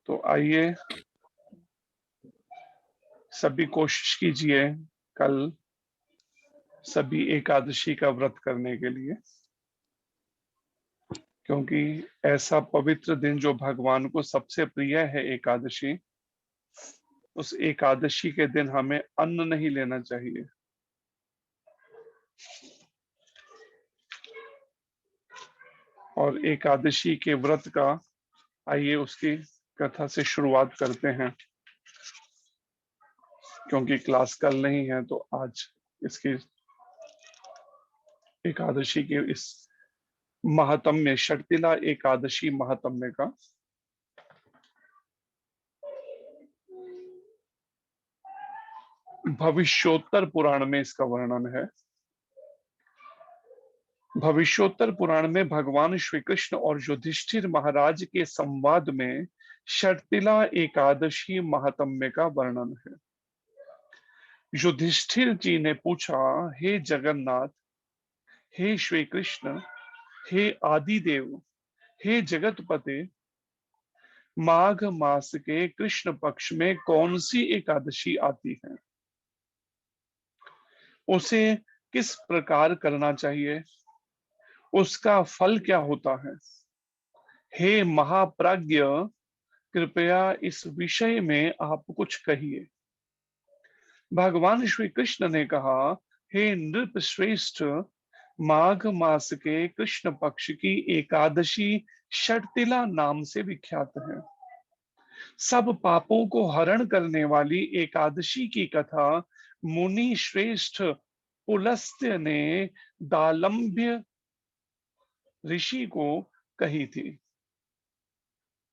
तो आइए सभी कोशिश कीजिए कल सभी एकादशी का व्रत करने के लिए, क्योंकि ऐसा पवित्र दिन जो भगवान को सबसे प्रिय है एकादशी, उस एकादशी के दिन हमें अन्न नहीं लेना चाहिए। और एकादशी के व्रत का आइए उसकी कथा से शुरुआत करते हैं, क्योंकि क्लास कल नहीं है तो आज इसकी एकादशी के इस महात्म्य, षटतिला एकादशी महात्म्य का भविष्योत्तर पुराण में इसका वर्णन है। भविष्योत्तर पुराण में भगवान श्री कृष्ण और युधिष्ठिर महाराज के संवाद में षटतिला एकादशी महात्म्य का वर्णन है। युधिष्ठिर जी ने पूछा, हे जगन्नाथ, हे श्री कृष्ण, हे आदिदेव, हे जगतपते, माघ मास के कृष्ण पक्ष में कौन सी एकादशी आती है? उसे किस प्रकार करना चाहिए? उसका फल क्या होता है? हे महाप्राज्ञ, कृपया इस विषय में आप कुछ कहिए। भगवान श्री कृष्ण ने कहा, हे नृप श्रेष्ठ, माघ मास के कृष्ण पक्ष की एकादशी षटतिला नाम से विख्यात है। सब पापों को हरण करने वाली एकादशी की कथा मुनि श्रेष्ठ पुलस्त्य ने दालम्भ्य ऋषि को कही थी।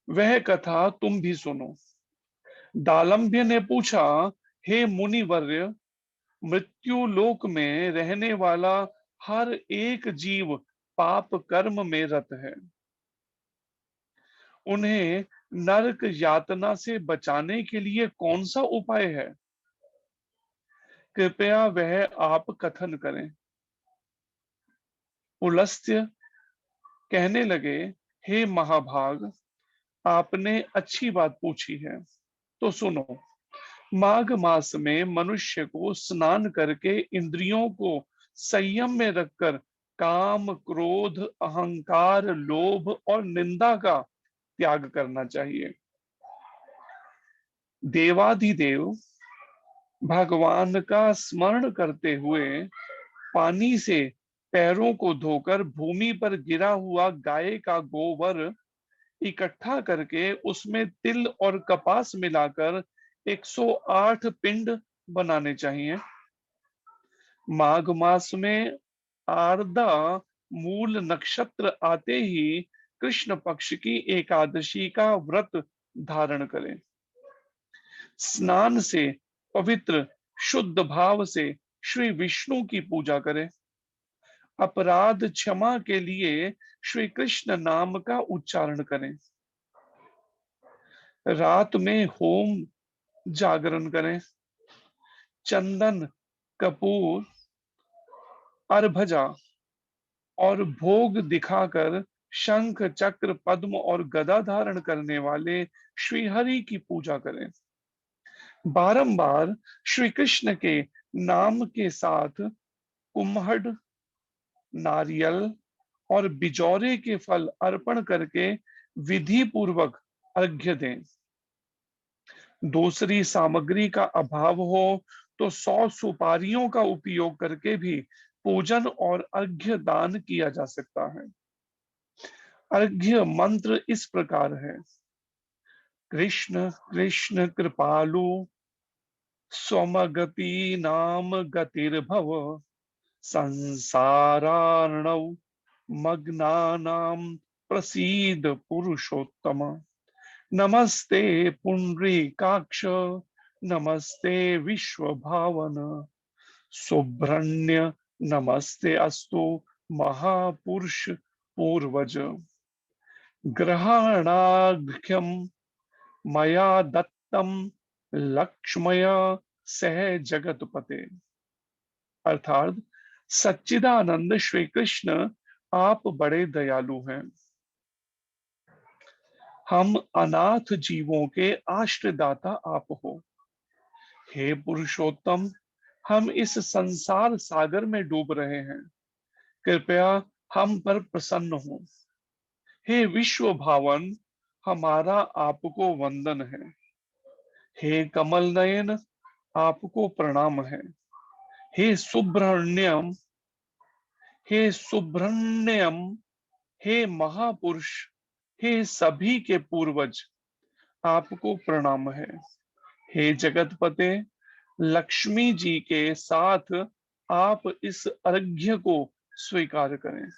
वह कथा तुम भी सुनो। दालम्भ्य ने पूछा, हे मुनिवर्य, मृत्यु लोक में रहने वाला हर एक जीव पाप कर्म में रत है। उन्हें नरक यातना से बचाने के लिए कौन सा उपाय है? कृपया वह आप कथन करें। पुलस्त्य कहने लगे, हे महाभाग, आपने अच्छी बात पूछी है, तो सुनो। माघ मास में मनुष्य को स्नान करके इंद्रियों को संयम में रखकर काम, क्रोध, अहंकार, लोभ और निंदा का त्याग करना चाहिए। देवाधिदेव भगवान का स्मरण करते हुए पानी से पैरों को धोकर भूमि पर गिरा हुआ गाय का गोबर इकट्ठा करके उसमें तिल और कपास मिलाकर 108 पिंड बनाने चाहिए। माघ मास में आर्द्रा मूल नक्षत्र आते ही कृष्ण पक्ष की एकादशी का व्रत धारण करें। स्नान से पवित्र शुद्ध भाव से श्री विष्णु की पूजा करें। अपराध क्षमा के लिए श्री कृष्ण नाम का उच्चारण करें। रात में होम जागरण करें। चंदन, कपूर, अर्भजा और भोग दिखाकर शंख, चक्र, पद्म और गदा धारण करने वाले श्रीहरि की पूजा करें। बारंबार श्री कृष्ण के नाम के साथ कुम्हड़, नारियल और बिजौरे के फल अर्पण करके विधि पूर्वक अर्घ्य दें। दूसरी सामग्री का अभाव हो तो 100 सुपारियों का उपयोग करके भी पूजन और अर्घ्य दान किया जा सकता है। अर्घ्य मंत्र इस प्रकार है। कृष्ण कृष्ण कृपालु स्वमगति नाम गतिर्भव संसारार्णव मग्नानां प्रसीद पुरुषोत्तम। नमस्ते पुंडरीकाक्ष, नमस्ते विश्वभावन, सुब्रह्मण्य नमस्ते अस्तु महापुरुष पूर्वज। ग्रहणाघ्यम मया दत्तम लक्ष्मय सह जगतपते। अर्थात सच्चिदानंद श्री कृष्ण, आप बड़े दयालु हैं। हम अनाथ जीवों के आश्रयदाता आप हो। हे पुरुषोत्तम, हम इस संसार सागर में डूब रहे हैं, कृपया हम पर प्रसन्न हो। हे विश्व भावन, हमारा आपको वंदन है। हे कमल नयन, आपको प्रणाम है। हे सुब्रह्मण्यम, हे सुब्रह्मण्यम, हे महापुरुष, हे सभी के पूर्वज, आपको प्रणाम है। हे जगतपते, लक्ष्मी जी के साथ आप इस अर्घ्य को स्वीकार करें।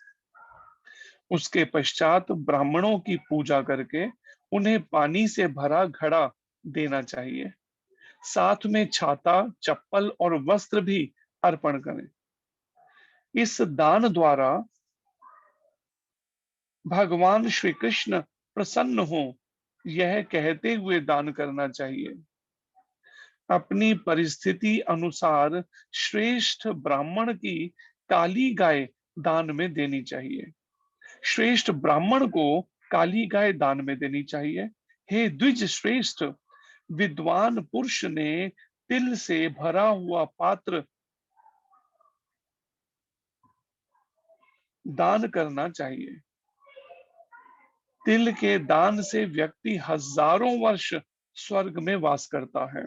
उसके पश्चात ब्राह्मणों की पूजा करके उन्हें पानी से भरा घड़ा देना चाहिए। साथ में छाता, चप्पल और वस्त्र भी अर्पण करें। इस दान द्वारा भगवान श्री कृष्ण प्रसन्न हो, यह कहते हुए दान करना चाहिए। अपनी परिस्थिति अनुसार श्रेष्ठ ब्राह्मण की काली गाय दान में देनी चाहिए। श्रेष्ठ ब्राह्मण को काली गाय दान में देनी चाहिए। हे द्विज श्रेष्ठ, विद्वान पुरुष ने तिल से भरा हुआ पात्र दान करना चाहिए। तिल के दान से व्यक्ति हजारों वर्ष स्वर्ग में वास करता है।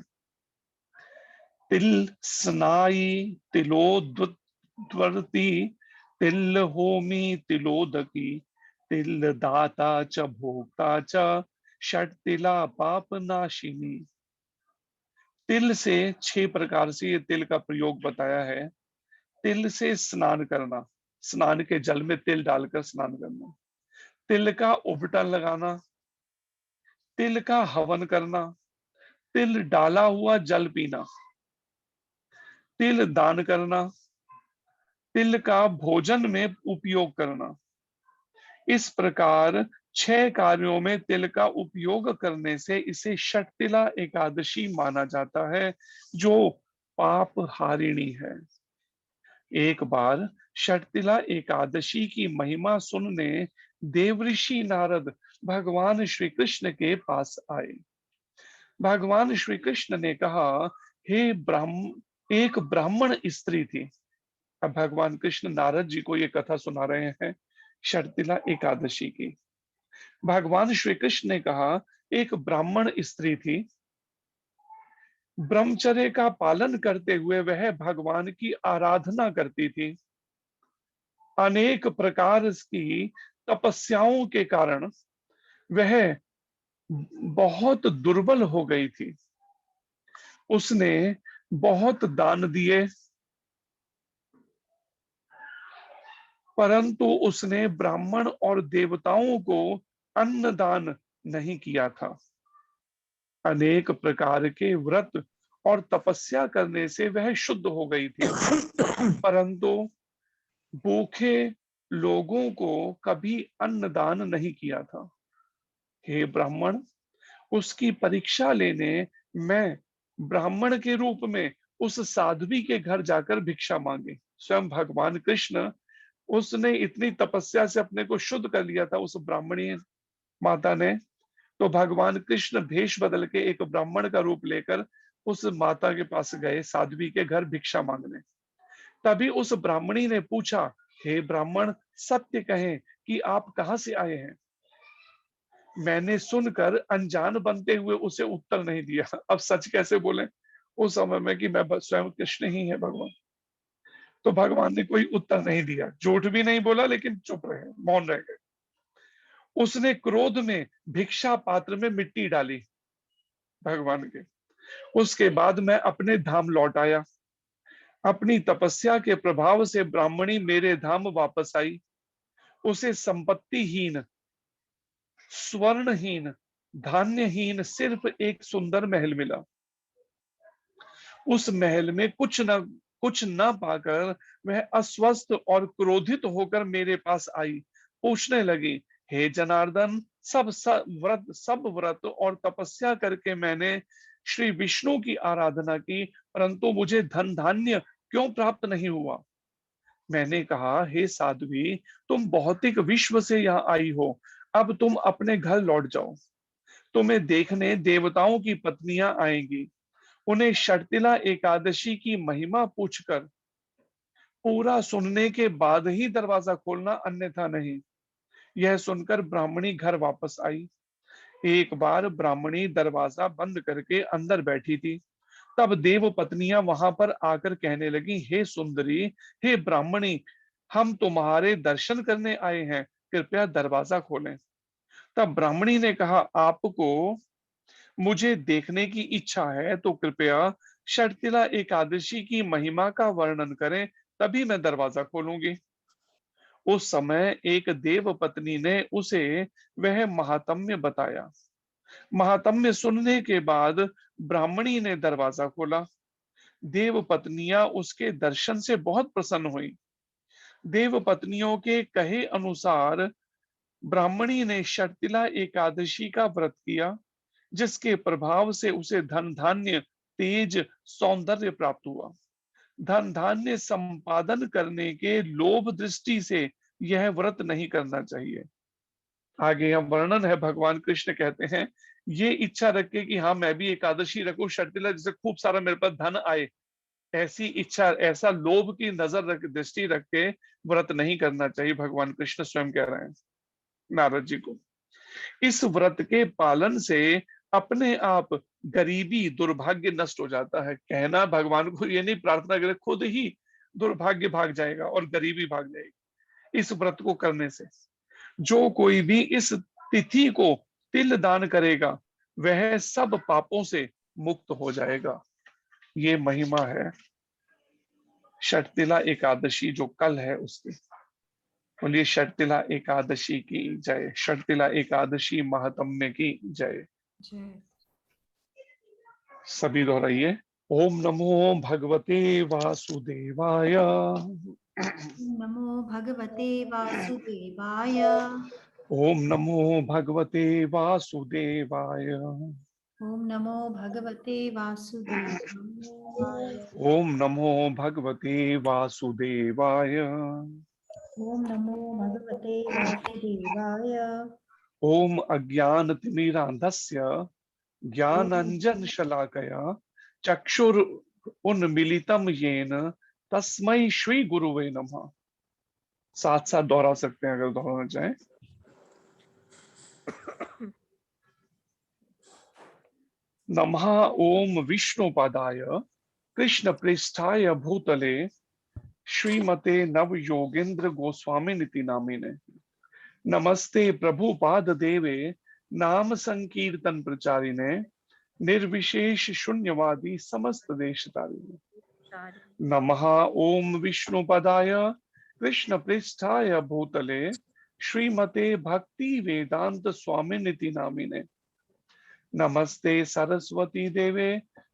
तिल स्नाई तिलोद्वर्ती, तिल होमी तिलोदकी, तिल दाता च भोक्ता च, षट तिला पाप नाशिनी। तिल से 6 प्रकार से ये तिल का प्रयोग बताया है। तिल से स्नान करना, स्नान के जल में तिल डालकर स्नान करना। तिल का उबटन लगाना, तिल का हवन करना, तिल डाला हुआ जल पीना, तिल दान करना, तिल का भोजन में उपयोग करना। इस प्रकार 6 कार्यों में तिल का उपयोग करने से इसे षटतिला एकादशी माना जाता है, जो पाप हारिणी है। एक बार षटतिला एकादशी की महिमा सुनने देवऋषि नारद भगवान श्री कृष्ण के पास आए। भगवान श्री कृष्ण ने कहा, हे एक ब्राह्मण स्त्री थी। अब भगवान कृष्ण नारद जी को ये कथा सुना रहे हैं षटतिला एकादशी की। भगवान श्री कृष्ण ने कहा, एक ब्राह्मण स्त्री थी। ब्रह्मचर्य का पालन करते हुए वह भगवान की आराधना करती थी। अनेक प्रकार की तपस्याओं के कारण वह बहुत दुर्बल हो गई थी। उसने बहुत दान दिए, परंतु उसने ब्राह्मण और देवताओं को अन्नदान नहीं किया था। अनेक प्रकार के व्रत और तपस्या करने से वह शुद्ध हो गई थी, परंतु भूखे लोगों को कभी अन्नदान नहीं किया था। हे ब्राह्मण, उसकी परीक्षा लेने मैं ब्राह्मण के रूप में उस साध्वी के घर जाकर भिक्षा मांगी। स्वयं भगवान कृष्ण, उसने इतनी तपस्या से अपने को शुद्ध कर लिया था उस ब्राह्मणी माता ने, तो भगवान कृष्ण भेष बदल के एक ब्राह्मण का रूप लेकर उस माता के पास गए, साध्वी के घर भिक्षा मांगने। तभी उस ब्राह्मणी ने पूछा, हे ब्राह्मण, सत्य कहें कि आप कहां से आए हैं। मैंने सुनकर अनजान बनते हुए उसे उत्तर नहीं दिया। अब सच कैसे बोले उस समय में कि मैं स्वयं कृष्ण ही है भगवान। तो भगवान ने कोई उत्तर नहीं दिया, झूठ भी नहीं बोला, लेकिन चुप रहे, मौन रह गए। उसने क्रोध में भिक्षा पात्र में मिट्टी डाली भगवान के। उसके बाद मैं अपने धाम लौट आया। अपनी तपस्या के प्रभाव से ब्राह्मणी मेरे धाम वापस आई। उसे संपत्तिहीन, स्वर्णहीन, धान्यहीन सिर्फ एक सुंदर महल मिला। उस महल में कुछ न पाकर वह अस्वस्थ और क्रोधित होकर मेरे पास आई। पूछने लगी, हे जनार्दन, सब व्रत और तपस्या करके मैंने श्री विष्णु की आराधना की, परंतु मुझे धन धान्य क्यों प्राप्त नहीं हुआ। मैंने कहा, हे साध्वी, तुम भौतिक विश्व से यहाँ आई हो, अब तुम अपने घर लौट जाओ। तुम्हें देखने देवताओं की पत्नियां आएंगी, उन्हें षटतिला एकादशी की महिमा पूछकर पूरा सुनने के बाद ही दरवाजा खोलना, अन्यथा नहीं। यह सुनकर ब्राह्मणी घर वापस आई। एक बार ब्राह्मणी दरवाजा बंद करके अंदर बैठी थी। तब देव पत्नियां वहां पर आकर कहने लगी, हे सुंदरी, हे ब्राह्मणी, हम तुम्हारे दर्शन करने आए हैं, कृपया दरवाजा खोलें। तब ब्राह्मणी ने कहा, आपको मुझे देखने की इच्छा है तो कृपया षटतिला एकादशी की महिमा का वर्णन करें, तभी मैं दरवाजा खोलूंगी। उस समय एक देव पत्नी ने उसे वह महात्म्य बताया। महात्म्य सुनने के बाद ब्राह्मणी ने दरवाजा खोला। देव पत्नियां उसके दर्शन से बहुत प्रसन्न हुई। देव पत्नियों के कहे अनुसार ब्राह्मणी ने षटतिला एकादशी का व्रत किया, जिसके प्रभाव से उसे धन धान्य, तेज, सौंदर्य प्राप्त हुआ। धन धान्य संपादन करने के लोभ दृष्टि से यह व्रत नहीं करना चाहिए। आगे हम वर्णन है, भगवान कृष्ण कहते हैं, ये इच्छा रखे कि हाँ मैं भी एकादशी रखूं षटतिला, जिससे खूब सारा मेरे पास धन आए, ऐसी इच्छा, ऐसा लोभ की नजर दृष्टि रख के व्रत नहीं करना चाहिए। भगवान कृष्ण स्वयं कह रहे हैं नारद जी को। इस व्रत के पालन से अपने आप गरीबी दुर्भाग्य नष्ट हो जाता है। कहना भगवान को ये नहीं, प्रार्थना करे, खुद ही दुर्भाग्य भाग जाएगा और गरीबी भाग जाएगी इस व्रत को करने से। जो कोई भी इस तिथि को तिल दान करेगा, वह सब पापों से मुक्त हो जाएगा। ये महिमा है षटतिला एकादशी जो कल है उसकी। बोलिए षटतिला एकादशी की जय, षटतिला एकादशी महात्म्य की जय। जय। सभी दोहराइए। ओम नमो भगवते वासुदेवाय। नमो भगवते वासुदेवाय। ओम नमो भगवते वासुदेवाय। ओम नमो भगवते वासुदेवाय। ओम नमो भगवते वासुदेवाय। ओम नमो भगवते वासुदेवाय। ओम अज्ञानतिमिरान्धस्य ओम ज्ञानांजन शलाकया चक्षुर उन्मीलितम येन तस्मै श्री गुरुवे नमः। साथ साथ दोहरा सकते हैं अगर दोहराना चाहें। नमः ओम विष्णुपादाय कृष्ण पृष्ठाय भूतले श्रीमते नव योगेंद्र गोस्वामी नीति नामिने। नमस्ते प्रभुपाद देवे नाम संकीर्तन प्रचारिणे निर्विशेष शून्यवादी समस्त देश तारिणे। नमः ओम विष्णुपदाय कृष्ण पृष्ठाय भूतले श्रीमते भक्ति वेदांत स्वामी नीति नामिने। नमस्ते सरस्वती देवे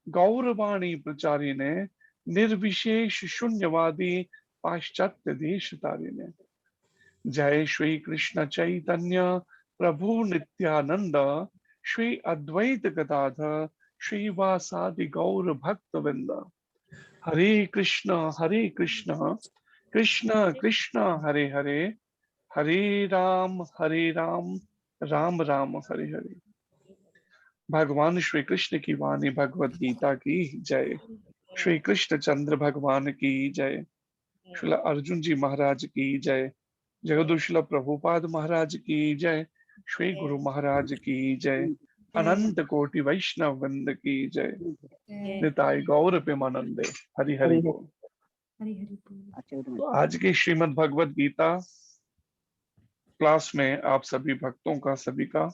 गौरवाणी प्रचारिणे निर्विशेष शून्यवादी पाश्चात्य देश तारिणे। जय श्री कृष्ण चैतन्य प्रभु नित्यानंद श्री अद्वैत गदाधर श्रीवासादि गौर भक्त वृंद। हरे कृष्ण कृष्ण कृष्ण हरे हरे, हरे राम राम राम हरे हरे। भगवान श्री कृष्ण की वाणी भगवत गीता की जय। श्री कृष्ण चंद्र भगवान की जय। श्रील अर्जुन जी महाराज की जय। जगदुशील प्रभुपाद महाराज की जय। श्री गुरु महाराज की जय। अनंत कोटि वैष्णव वृंद की जय। निताय गौर प्रेमानंदे। हरि हरि बोल। हरि हरि बोल। तो आज की श्रीमद् भगवत गीता क्लास में आप सभी भक्तों का, सभी का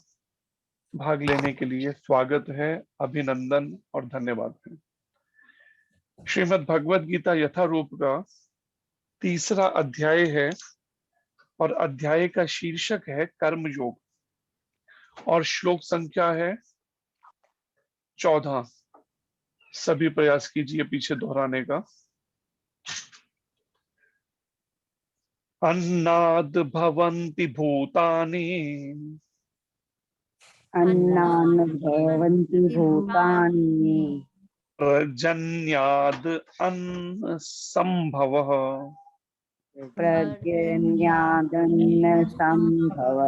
भाग लेने के लिए स्वागत है, अभिनंदन और धन्यवाद है। श्रीमद् भगवत गीता यथारूप का तीसरा अध्याय है और अध्याय का शीर्षक है कर्म योग और श्लोक संख्या है 14। सभी प्रयास कीजिए पीछे दोहराने का। अन्नाद भवन्ति भूतानि अन्नान् भवन्ति भूतानि पर्जन्याद अन्न संभवः पर्जन्यादन्न सम्भव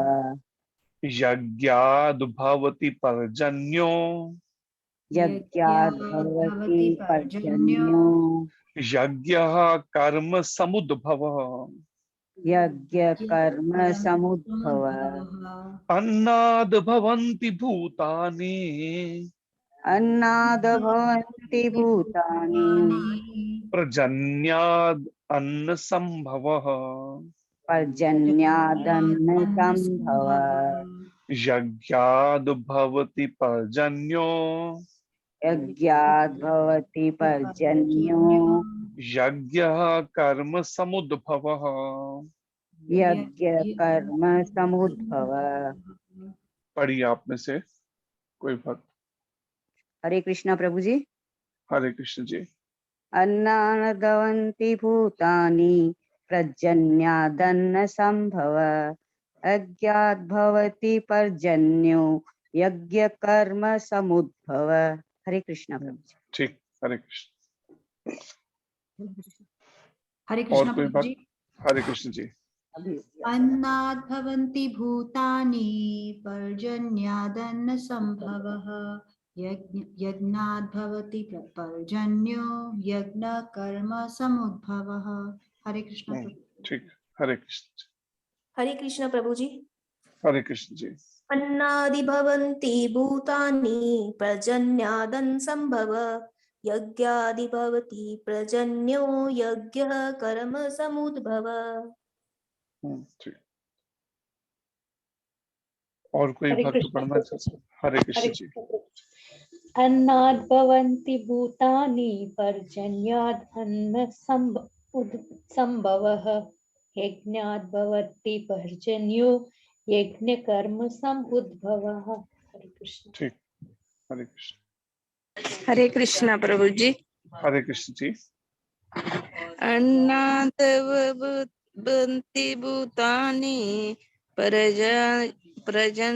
यज्ञाद् भवति पर्जन्यो, यज्ञाद् भवति पर्जन्यो, यज्ञः कर्म समुद्भवः, यज्ञ कर्म समुद्भव, अन्नाद् भवन्ति भूतानि, अन्नाद् भवन्ति भूतानि, पर्जन्याद् अन्न संभवः, पर्जन्यादन्न संभव, यज्ञाद् भवति पर्जन्यो, यज्ञाद् भवति पर्जन्यो, यज्ञः कर्म समुद्भवः। यज्ञ कर्म समुद्भव। पढ़िए आप में से कोई भक्त। हरे कृष्णा प्रभु जी। हरे कृष्ण जी। अन्नाद्भवन्ति भूतानि पर्जन्यादन्न संभव, यज्ञाद्भवति पर्जन्यो, यज्ञ कर्म समुद्भव। हरे कृष्णा प्रभु जी। ठीक, हरे कृष्ण। हरे और कृष्णा कोई प्रभु जी। भक्त? हरे कृष्ण जी। अन्नाद् भवन्ति भूतानि पर्जन्यादन्न संभवः, यज्ञाद् भवति पर्जन्यो, यज्ञ कर्म समुद्भवः। हरे कृष्ण प्रभु। ठीक, हरे कृष्ण। हरे कृष्ण प्रभु जी। हरे कृष्ण जी। अन्नादि भवन्ति भूतानि पर्जन्यादन् संभव, यज्ञादि भवति पर्जन्यो, यज्ञः कर्म समुद्भव। ठीक। और कोई भक्त पढ़ना चाहते? हरे कृष्ण जी। अन्नाद् भवन्ति भूतानि पर्जन्याद् अन्न संभवः, यज्ञाद् भवति पर्जन्यो, यज्ञ कर्म समुद्भवः। हरे कृष्ण। ठीक, हरे कृष्ण। हरे कृष्णा प्रभु जी। हरे कृष्ण जी। अन्नाद् भवन्ति भूतानि पर्जन्यादन्न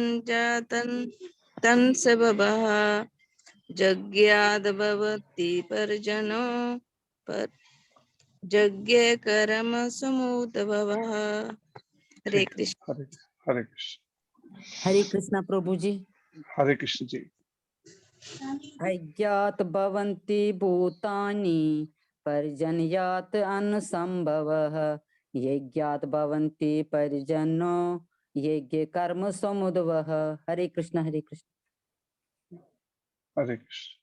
संभवः, यज्ञाद् भवति पर्जन्यो, यज्ञ कर्म समुद्भवः। हरे कृष्ण। हरे कृष्ण। हरे कृष्णा प्रभु जी। हरे कृष्ण जी। यज्ञात् भवन्ति भूतानि पर्जन्यात् अन्न संभवः, यज्ञात् भवन्ति पर्जन्यो, यज्ञ कर्म समुद्भवः। हरे कृष्ण हरे कृष्ण। हरे कृष्ण।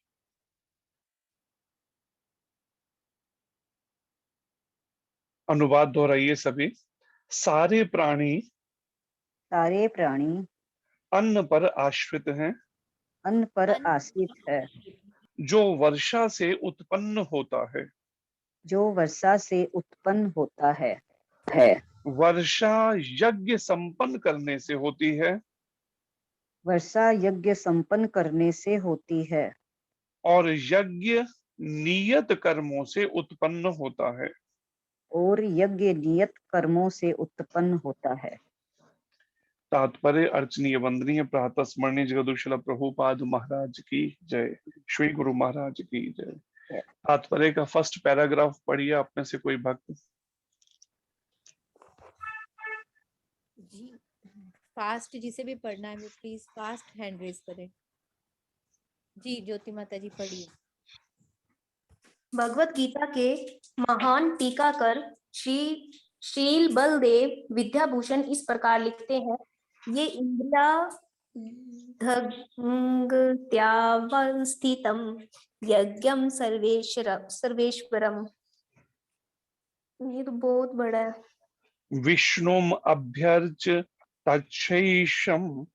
अनुवाद दोहराइए सभी। सारे प्राणी अन्न पर आश्रित हैं, अन्न पर आश्रित है, जो वर्षा से उत्पन्न होता है। जो वर्षा से उत्पन्न होता है। वर्षा यज्ञ संपन्न करने से होती है, वर्षा यज्ञ संपन्न करने से होती है, और यज्ञ नियत कर्मों से उत्पन्न होता है। और यज्ञ नियत कर्मों से उत्पन्न होता है। तात्पर्य अर्चनीय वंदनीय प्रातः स्मरणीय जगदुशला प्रभुपाद महाराज की जय। श्री गुरु महाराज की जय। तात्पर्य का फर्स्ट पैराग्राफ पढ़िए आप में से कोई भक्त। जी फास्ट जिसे भी पढ़ना है वो प्लीज फास्ट हैंड रेज करें। जी ज्योति माता जी पढ़िए। भगवत गीता के महान टीकाकर श्री शील बलदेव विद्याभूषण इस प्रकार लिखते हैं, ये इंद्रिया स्थितम यज्ञम सर्वेश्वरम। ये तो बहुत बड़ा है। विष्णुम अभ्यर्च तच्छैषम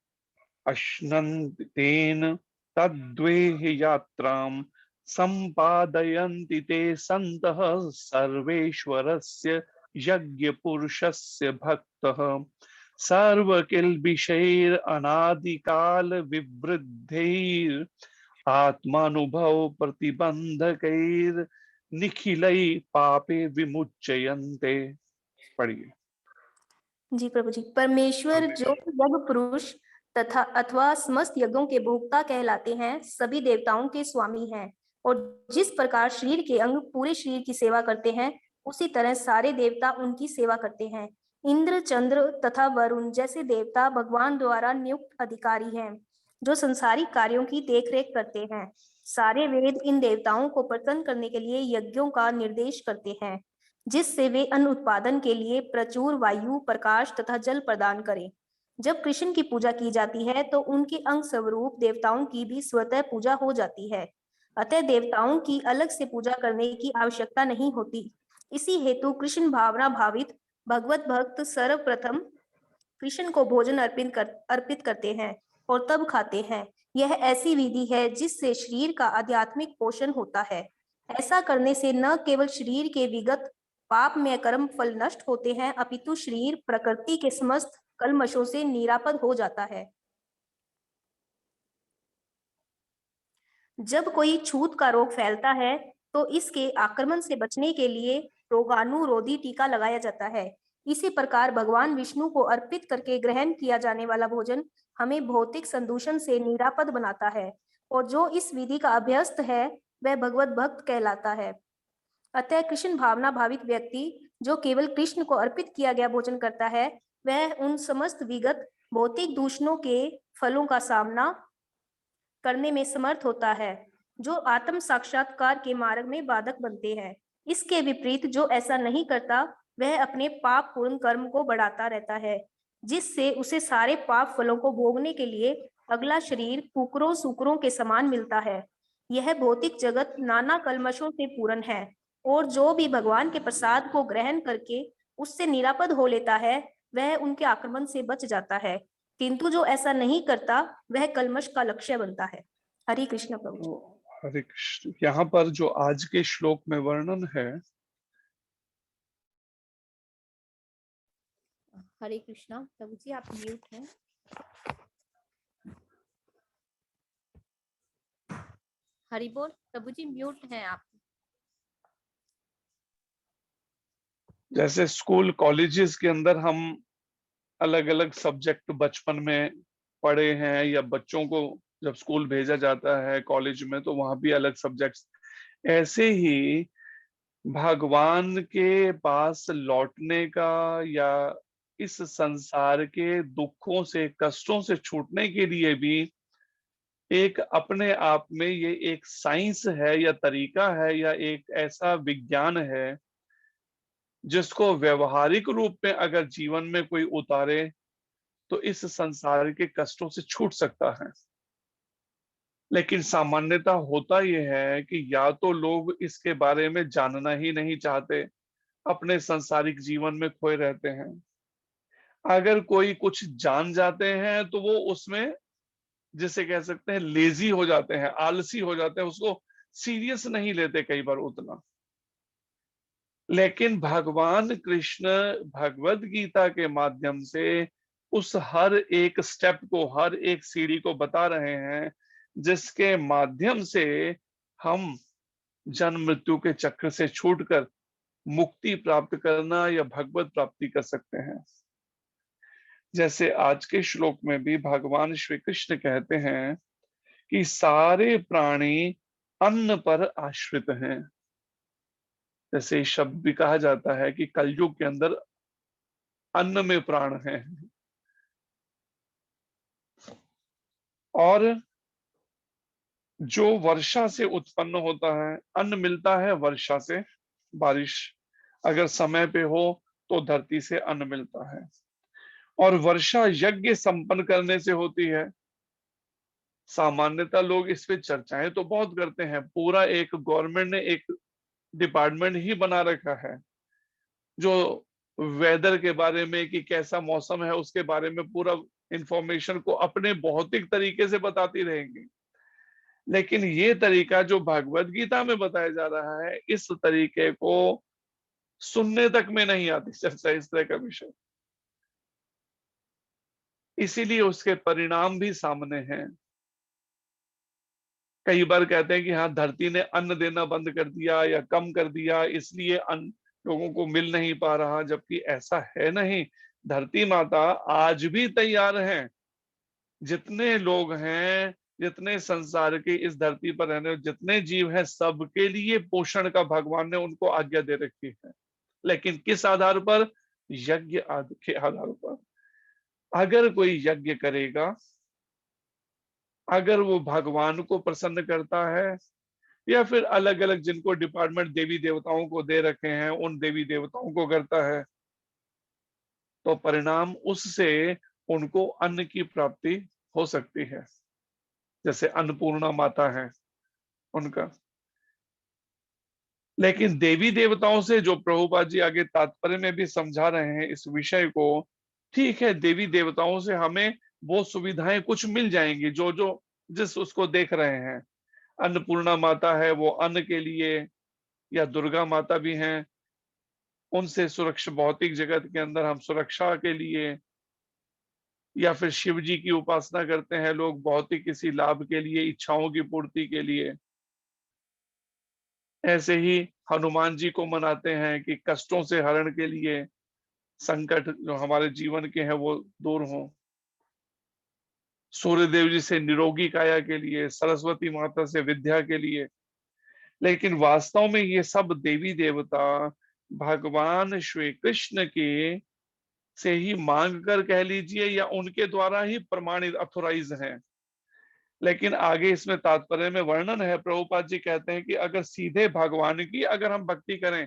अश्नन्तेन तद्वेह यात्राम संपादयन्ति ते सन्तः सर्वेश्वरस्य यज्ञ पुरुषस्य भक्तः सर्वकिल्बिषैर अनादिकाल विवृद्धैर आत्मानुभव प्रतिबंधकैर निखिलै पापे विमुच्यन्ते। पढ़िए। जी प्रभु जी। परमेश्वर जो यज्ञ पुरुष तथा अथवा समस्त यज्ञों के भोक्ता कहलाते हैं, सभी देवताओं के स्वामी हैं, और जिस प्रकार शरीर के अंग पूरे शरीर की सेवा करते हैं, उसी तरह सारे देवता उनकी सेवा करते हैं। इंद्र, चंद्र तथा वरुण जैसे देवता भगवान द्वारा नियुक्त अधिकारी हैं, जो संसारिक कार्यों की देखरेख करते हैं। सारे वेद इन देवताओं को प्रसन्न करने के लिए यज्ञों का निर्देश करते हैं, जिससे वे अन्न उत्पादन के लिए प्रचुर वायु, प्रकाश तथा जल प्रदान करें। जब कृष्ण की पूजा की जाती है तो उनके अंग स्वरूप देवताओं की भी स्वतः पूजा हो जाती है। अतः देवताओं की अलग से पूजा करने की आवश्यकता नहीं होती। इसी हेतु कृष्ण भावना भावित भगवत भक्त सर्वप्रथम कृष्ण को भोजन अर्पित करते हैं और तब खाते हैं। यह ऐसी विधि है जिससे शरीर का आध्यात्मिक पोषण होता है। ऐसा करने से न केवल शरीर के विगत पापमय कर्म फल नष्ट होते हैं, अपितु शरीर प्रकृति के समस्त कल्मशों से निरापद हो जाता है। जब कोई छूत का रोग फैलता है तो इसके आक्रमण से बचने के लिए रोगाणुरोधी टीका लगाया जाता है। इसी प्रकार भगवान विष्णु को अर्पित करके ग्रहण किया जाने वाला भोजन हमें भौतिक संदूषण से निरापद बनाता है, और जो इस विधि का अभ्यस्त है वह भगवत भक्त कहलाता है। अतः कृष्ण भावना भावित व्यक्ति जो केवल कृष्ण को अर्पित किया गया भोजन करता है, वह उन समस्त विगत भौतिक दूषणों के फलों का सामना करने में समर्थ होता है, जो आत्म साक्षात्कार के मार्ग में बाधक बनते हैं। इसके विपरीत जो ऐसा नहीं करता, वह अपने पाप पूर्ण कर्म को बढ़ाता रहता है, जिससे उसे सारे पाप फलों को भोगने के लिए अगला शरीर कुकरों सूकरों के समान मिलता है। यह भौतिक जगत नाना कल्मशों से पूर्ण है, और जो भी भगवान के प्रसाद को ग्रहण करके उससे निरापद हो लेता है, वह उनके आक्रमण से बच जाता है। किंतु जो ऐसा नहीं करता, वह कल्मश का लक्ष्य बनता है। हरे कृष्ण प्रभु। हरे कृष्ण। यहाँ पर जो आज के श्लोक में वर्णन है, हरे कृष्णा प्रभु जी, आप म्यूट हैं। हरि बोल प्रभु जी, म्यूट हैं आप। जैसे स्कूल कॉलेजेस के अंदर हम अलग अलग सब्जेक्ट बचपन में पढ़े हैं, या बच्चों को जब स्कूल भेजा जाता है कॉलेज में तो वहां भी अलग सब्जेक्ट्स, ऐसे ही भगवान के पास लौटने का या इस संसार के दुखों से कष्टों से छूटने के लिए भी एक अपने आप में ये एक साइंस है या तरीका है या एक ऐसा विज्ञान है जिसको व्यवहारिक रूप में अगर जीवन में कोई उतारे तो इस संसार के कष्टों से छूट सकता है। लेकिन सामान्यता होता यह है कि या तो लोग इसके बारे में जानना ही नहीं चाहते, अपने सांसारिक जीवन में खोए रहते हैं। अगर कोई कुछ जान जाते हैं तो वो उसमें जिसे कह सकते हैं लेजी हो जाते हैं, आलसी हो जाते हैं, उसको सीरियस नहीं लेते कई बार उतना। लेकिन भगवान कृष्ण भगवत गीता के माध्यम से उस हर एक स्टेप को, हर एक सीढ़ी को बता रहे हैं जिसके माध्यम से हम जन्म मृत्यु के चक्र से छूटकर मुक्ति प्राप्त करना या भगवत प्राप्ति कर सकते हैं। जैसे आज के श्लोक में भी भगवान श्री कृष्ण कहते हैं कि सारे प्राणी अन्न पर आश्रित हैं। जैसे शब्द भी कहा जाता है कि कलयुग के अंदर अन्न में प्राण है, और जो वर्षा से उत्पन्न होता है, अन्न मिलता है वर्षा से, बारिश अगर समय पे हो तो धरती से अन्न मिलता है, और वर्षा यज्ञ संपन्न करने से होती है। सामान्यतः लोग इस पे चर्चाएं तो बहुत करते हैं, पूरा एक गवर्नमेंट ने एक डिपार्टमेंट ही बना रखा है जो वेदर के बारे में कि कैसा मौसम है उसके बारे में पूरा इंफॉर्मेशन को अपने भौतिक तरीके से बताती रहेंगी। लेकिन ये तरीका जो भगवत गीता में बताया जा रहा है, इस तरीके को सुनने तक में नहीं आती चर्चा इस तरह का विषय, इसीलिए उसके परिणाम भी सामने हैं। कई बार कहते हैं कि हाँ धरती ने अन्न देना बंद कर दिया या कम कर दिया, इसलिए अन्न लोगों को मिल नहीं पा रहा, जबकि ऐसा है नहीं। धरती माता आज भी तैयार है। जितने लोग हैं, जितने संसार के इस धरती पर रहने जितने जीव हैं, सबके लिए पोषण का भगवान ने उनको आज्ञा दे रखी है। लेकिन किस आधार पर? यज्ञ आदि के आधार पर। अगर कोई यज्ञ करेगा, अगर वो भगवान को प्रसन्न करता है, या फिर अलग अलग जिनको डिपार्टमेंट देवी देवताओं को दे रखे हैं उन देवी देवताओं को करता है, तो परिणाम उससे उनको अन्न की प्राप्ति हो सकती है। जैसे अन्नपूर्णा माता है उनका। लेकिन देवी देवताओं से, जो प्रभुपाद जी आगे तात्पर्य में भी समझा रहे हैं इस विषय को, ठीक है, देवी देवताओं से हमें वो सुविधाएं कुछ मिल जाएंगी जो जो जिस उसको देख रहे हैं। अन्नपूर्णा माता है वो अन्न के लिए, या दुर्गा माता भी हैं, उनसे सुरक्षा, भौतिक जगत के अंदर हम सुरक्षा के लिए, या फिर शिव जी की उपासना करते हैं लोग भौतिक किसी लाभ के लिए, इच्छाओं की पूर्ति के लिए। ऐसे ही हनुमान जी को मनाते हैं कि कष्टों से हरण के लिए, संकट जो हमारे जीवन के हैं वो दूर हों। सूर्य देव जी से निरोगी काया के लिए, सरस्वती माता से विद्या के लिए। लेकिन वास्तव में ये सब देवी देवता भगवान श्री कृष्ण के से ही मांग कर कह लीजिए, या उनके द्वारा ही प्रमाणित, अथोराइज हैं। लेकिन आगे इसमें तात्पर्य में वर्णन है, प्रभुपाद जी कहते हैं कि अगर सीधे भगवान की अगर हम भक्ति करें,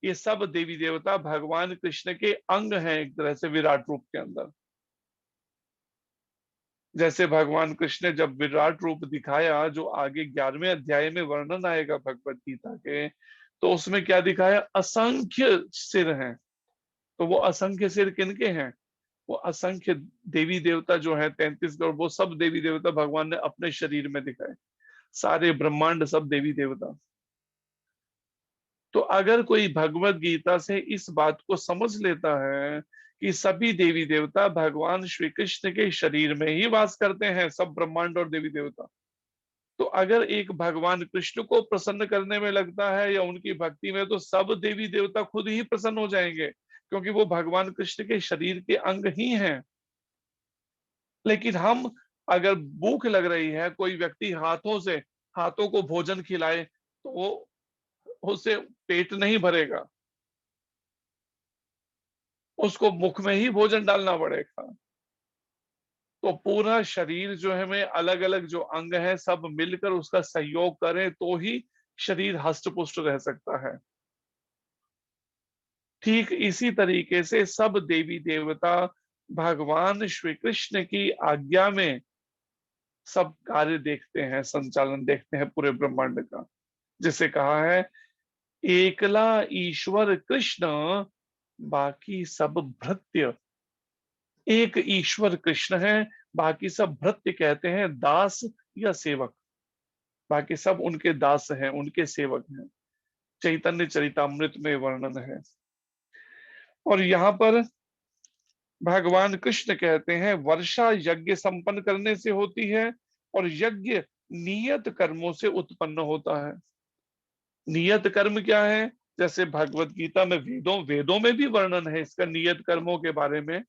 ये सब देवी देवता भगवान कृष्ण के अंग हैं एक तरह से विराट रूप के अंदर। जैसे भगवान कृष्ण ने जब विराट रूप दिखाया, जो आगे 11वें अध्याय में वर्णन आएगा भगवत गीता के, तो उसमें क्या दिखाया, असंख्य सिर हैं। तो वो असंख्य सिर किनके हैं? वो असंख्य देवी देवता जो है 33 करोड़, वो सब देवी देवता भगवान ने अपने शरीर में दिखाए। सारे ब्रह्मांड सब देवी देवता। तो अगर कोई भगवत गीता से इस बात को समझ लेता है कि सभी देवी देवता भगवान श्री कृष्ण के शरीर में ही वास करते हैं, सब ब्रह्मांड और देवी देवता, तो अगर एक भगवान कृष्ण को प्रसन्न करने में लगता है या उनकी भक्ति में, तो सब देवी देवता खुद ही प्रसन्न हो जाएंगे, क्योंकि वो भगवान कृष्ण के शरीर के अंग ही हैं। लेकिन हम, अगर भूख लग रही है, कोई व्यक्ति हाथों को भोजन खिलाए, तो वो उससे पेट नहीं भरेगा, उसको मुख में ही भोजन डालना पड़ेगा। तो पूरा शरीर जो है, में अलग अलग जो अंग हैं सब मिलकर उसका सहयोग करें तो ही शरीर हष्ट पुष्ट रह सकता है। ठीक इसी तरीके से सब देवी देवता भगवान श्री कृष्ण की आज्ञा में सब कार्य देखते हैं, संचालन देखते हैं पूरे ब्रह्मांड का। जिसे कहा है, एकला ईश्वर कृष्ण बाकी सब भृत्य। एक ईश्वर कृष्ण है, बाकी सब भृत्य कहते हैं दास या सेवक। बाकी सब उनके दास हैं, उनके सेवक हैं। चैतन्य चरितामृत में वर्णन है। और यहाँ पर भगवान कृष्ण कहते हैं, वर्षा यज्ञ संपन्न करने से होती है, और यज्ञ नियत कर्मों से उत्पन्न होता है। नियत कर्म क्या है? जैसे भगवत गीता में वेदों में भी वर्णन है इसका, नियत कर्मों के बारे में,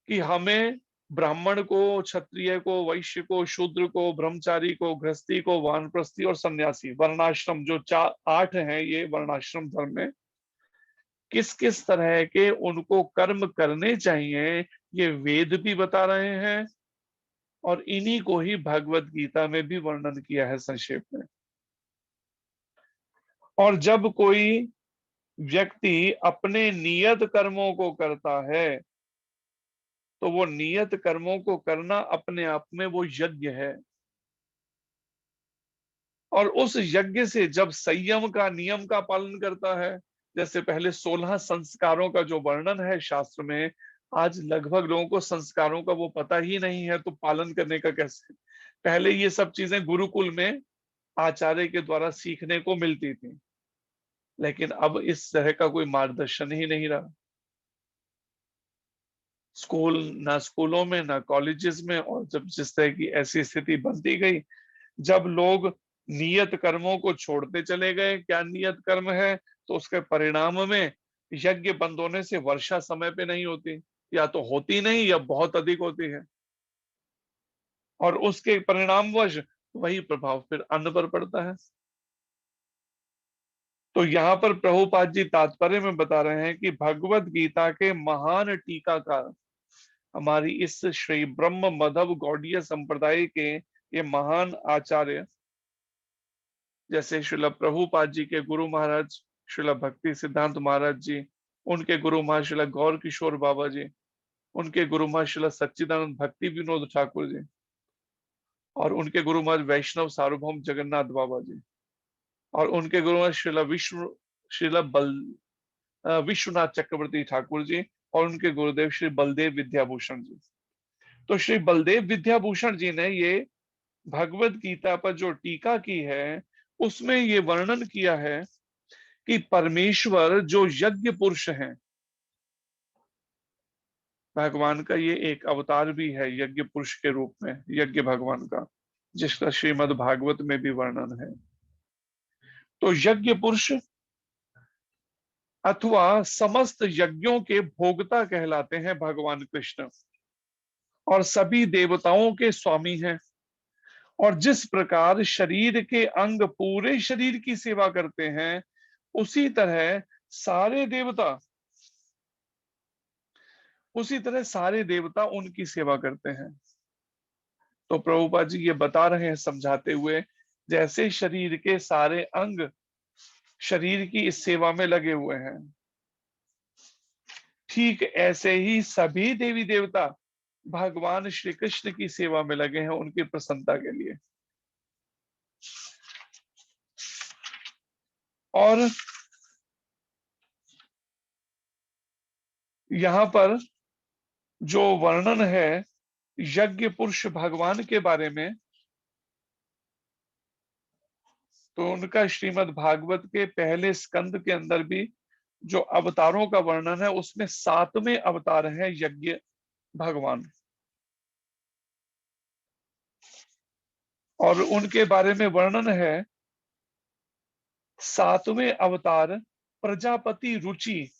कि हमें ब्राह्मण को, क्षत्रिय को, वैश्य को, शूद्र को, ब्रह्मचारी को, गृहस्थी को, वानप्रस्थी और सन्यासी, वर्णाश्रम जो 8 हैं, ये वर्णाश्रम धर्म में किस किस तरह के उनको कर्म करने चाहिए, ये वेद भी बता रहे हैं, और इन्हीं को ही भगवत गीता में भी वर्णन किया है संक्षेप में। और जब कोई व्यक्ति अपने नियत कर्मों को करता है, तो वो नियत कर्मों को करना अपने आप में वो यज्ञ है। और उस यज्ञ से जब संयम का, नियम का पालन करता है, जैसे पहले 16 संस्कारों का जो वर्णन है शास्त्र में, आज लगभग लोगों को संस्कारों का वो पता ही नहीं है, तो पालन करने का कैसे? पहले ये सब चीजें गुरुकुल में आचार्य के द्वारा सीखने को मिलती थी, लेकिन अब इस तरह का कोई मार्गदर्शन ही नहीं रहा। ना स्कूलों में, ना कॉलेजेस में। और जब जिस तरह की ऐसी स्थिति बनती गई, जब लोग नियत कर्मों को छोड़ते चले गए, क्या नियत कर्म है, तो उसके परिणाम में यज्ञ बंद होने से वर्षा समय पे नहीं होती, या तो होती नहीं या बहुत अधिक होती है, और उसके परिणामवश वही प्रभाव फिर अन्न पर पड़ता है। तो यहाँ पर प्रभुपाद जी तात्पर्य में बता रहे हैं कि भगवत गीता के महान टीकाकार हमारी इस श्री ब्रह्म मधव गौड़ीय संप्रदाय के ये महान आचार्य, जैसे श्रील प्रभुपाद जी के गुरु महाराज श्रील भक्ति सिद्धांत महाराज जी, उनके गुरु महाराज श्रील गौर किशोर बाबा जी, उनके गुरु महाराज श्रील सच्चिदानंद भक्ति विनोद ठाकुर जी, और उनके गुरु महाराज वैष्णव सार्वभौम जगन्नाथ बाबा जी, और उनके गुरु महाराज विश्वनाथ चक्रवर्ती ठाकुर जी, और उनके गुरुदेव श्री बलदेव विद्याभूषण जी। तो श्री बलदेव विद्याभूषण जी ने ये भगवत गीता पर जो टीका की है उसमें ये वर्णन किया है कि परमेश्वर जो यज्ञ पुरुष हैं, भगवान का ये एक अवतार भी है यज्ञ पुरुष के रूप में, यज्ञ भगवान का, जिसका श्रीमद् भागवत में भी वर्णन है। तो यज्ञ पुरुष अथवा समस्त यज्ञों के भोगता कहलाते हैं भगवान कृष्ण, और सभी देवताओं के स्वामी हैं। और जिस प्रकार शरीर के अंग पूरे शरीर की सेवा करते हैं, उसी तरह सारे देवता उनकी सेवा करते हैं। तो प्रभुपाद जी ये बता रहे हैं समझाते हुए, जैसे शरीर के सारे अंग शरीर की इस सेवा में लगे हुए हैं, ठीक ऐसे ही सभी देवी देवता भगवान श्री कृष्ण की सेवा में लगे हैं, उनकी प्रसन्नता के लिए। और यहाँ पर जो वर्णन है यज्ञ पुरुष भगवान के बारे में, तो उनका श्रीमद् भागवत के पहले स्कंद के अंदर भी जो अवतारों का वर्णन है उसमें 7वें अवतार है यज्ञ भगवान, और उनके बारे में वर्णन है 7वें अवतार प्रजापति रुचि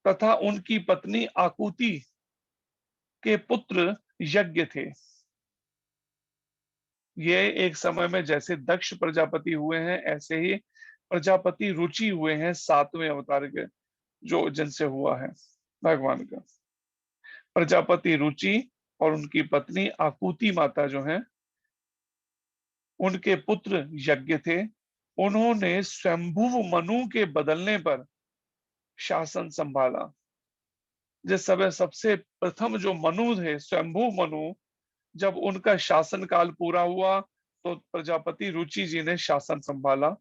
तथा उनकी पत्नी आकुति के पुत्र यज्ञ थे। ये एक समय में जैसे दक्ष प्रजापति हुए हैं, ऐसे ही प्रजापति रुचि हुए हैं 7वें अवतार के, जो जिनसे हुआ है भगवान का। प्रजापति रुचि और उनकी पत्नी आकुति माता जो है, उनके पुत्र यज्ञ थे। उन्होंने स्वयंभुव मनु के बदलने पर शासन संभाला। जिस समय सबसे प्रथम जो मनु थे, स्वयंभुव मनु, जब उनका शासन काल पूरा हुआ तो प्रजापति रुचि जी ने शासन संभाला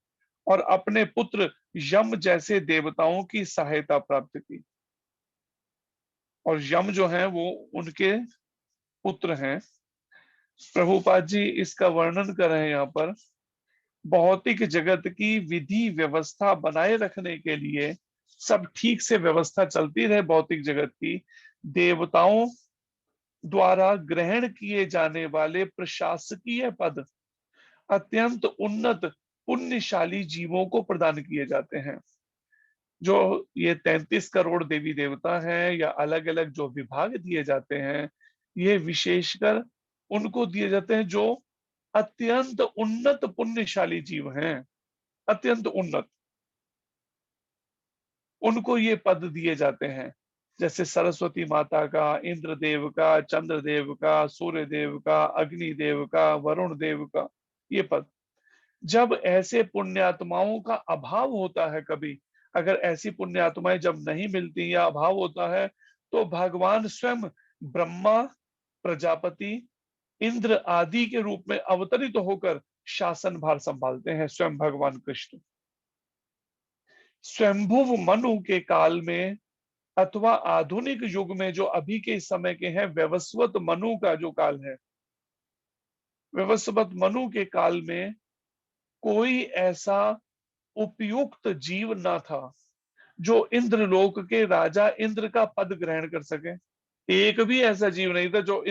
और अपने पुत्र यम जैसे देवताओं की सहायता प्राप्त की। और यम जो है वो उनके पुत्र हैं। प्रभुपाद जी इसका वर्णन कर रहे हैं यहाँ पर। भौतिक जगत की विधि व्यवस्था बनाए रखने के लिए, सब ठीक से व्यवस्था चलती रहे भौतिक जगत की, देवताओं द्वारा ग्रहण किए जाने वाले प्रशासकीय पद अत्यंत उन्नत पुण्यशाली जीवों को प्रदान किए जाते हैं। जो ये 33 करोड़ देवी देवता हैं या अलग अलग जो विभाग दिए जाते हैं, ये विशेषकर उनको दिए जाते हैं जो अत्यंत उन्नत पुण्यशाली जीव हैं, अत्यंत उन्नत, उनको ये पद दिए जाते हैं। जैसे सरस्वती माता का, इंद्र देव का, चंद्र देव का, सूर्य देव का, अग्नि देव का, वरुण देव का, ये पद। जब ऐसे पुण्यात्माओं का अभाव होता है, कभी अगर ऐसी पुण्यात्माएं जब नहीं मिलती या अभाव होता है, तो भगवान स्वयं ब्रह्मा, प्रजापति, इंद्र आदि के रूप में अवतरित होकर शासन भार संभालते हैं स्वयं भगवान कृष्ण। स्वयंभुव मनु के काल में अथवा आधुनिक युग में जो अभी के समय के हैं, वैवस्वत मनु का जो काल है, वैवस्वत मनु के काल में कोई ऐसा उपयुक्त जीव न था जो इंद्रलोक के राजा इंद्र का पद ग्रहण कर सके। एक भी ऐसा जीव नहीं था जो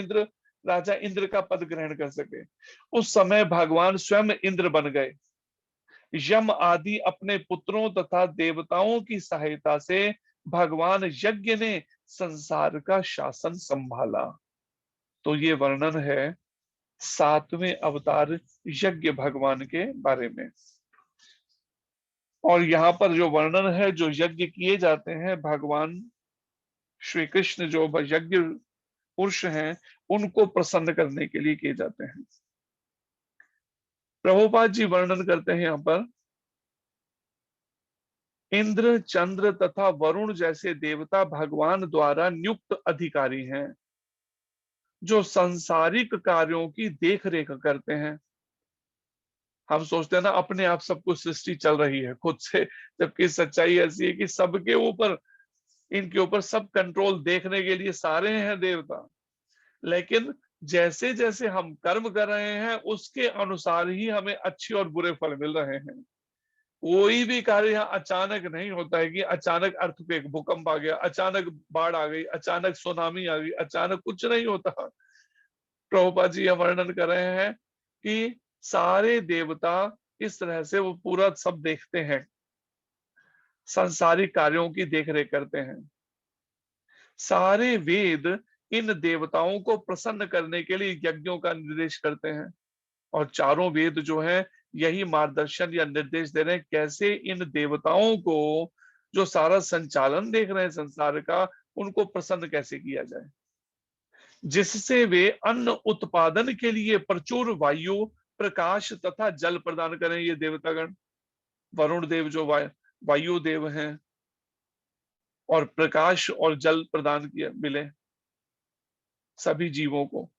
राजा इंद्र का पद ग्रहण कर सके। उस समय भगवान स्वयं इंद्र बन गए। यम आदि अपने पुत्रों तथा देवताओं की सहायता से भगवान यज्ञ ने संसार का शासन संभाला। तो ये वर्णन है 7वें अवतार यज्ञ भगवान के बारे में। और यहाँ पर जो वर्णन है, जो यज्ञ किए जाते हैं, भगवान श्री कृष्ण जो यज्ञ पुरुष हैं उनको प्रसन्न करने के लिए किए जाते हैं। प्रभुपाद जी वर्णन करते हैं यहाँ पर, इंद्र, चंद्र तथा वरुण जैसे देवता भगवान द्वारा नियुक्त अधिकारी हैं जो सांसारिक कार्यों की देख रेख करते हैं। हम सोचते हैं ना अपने आप सब कुछ सृष्टि चल रही है खुद से, जबकि सच्चाई ऐसी है कि सबके ऊपर, इनके ऊपर सब कंट्रोल देखने के लिए सारे हैं देवता। लेकिन जैसे जैसे हम कर्म कर रहे हैं उसके अनुसार ही हमें अच्छे और बुरे फल मिल रहे हैं। कोई भी कार्य यहाँ अचानक नहीं होता है कि अचानक अर्थक्वेक, भूकंप आ गया, अचानक बाढ़ आ गई, अचानक सुनामी आ गई, अचानक कुछ नहीं होता। प्रभुपाद जी यह वर्णन कर रहे हैं कि सारे देवता इस तरह से वो पूरा सब देखते हैं, सांसारिक कार्यों की देखरेख करते हैं। सारे वेद इन देवताओं को प्रसन्न करने के लिए यज्ञों का निर्देश करते हैं, और चारों वेद जो है यही मार्गदर्शन या निर्देश दे रहे हैं कैसे इन देवताओं को, जो सारा संचालन देख रहे हैं संसार का, उनको प्रसन्न कैसे किया जाए, जिससे वे अन्न उत्पादन के लिए प्रचुर वायु, प्रकाश तथा जल प्रदान करें। ये देवतागण, वरुण देव जो वायु देव हैं, और प्रकाश और जल प्रदान किया मिले सभी जीवों को।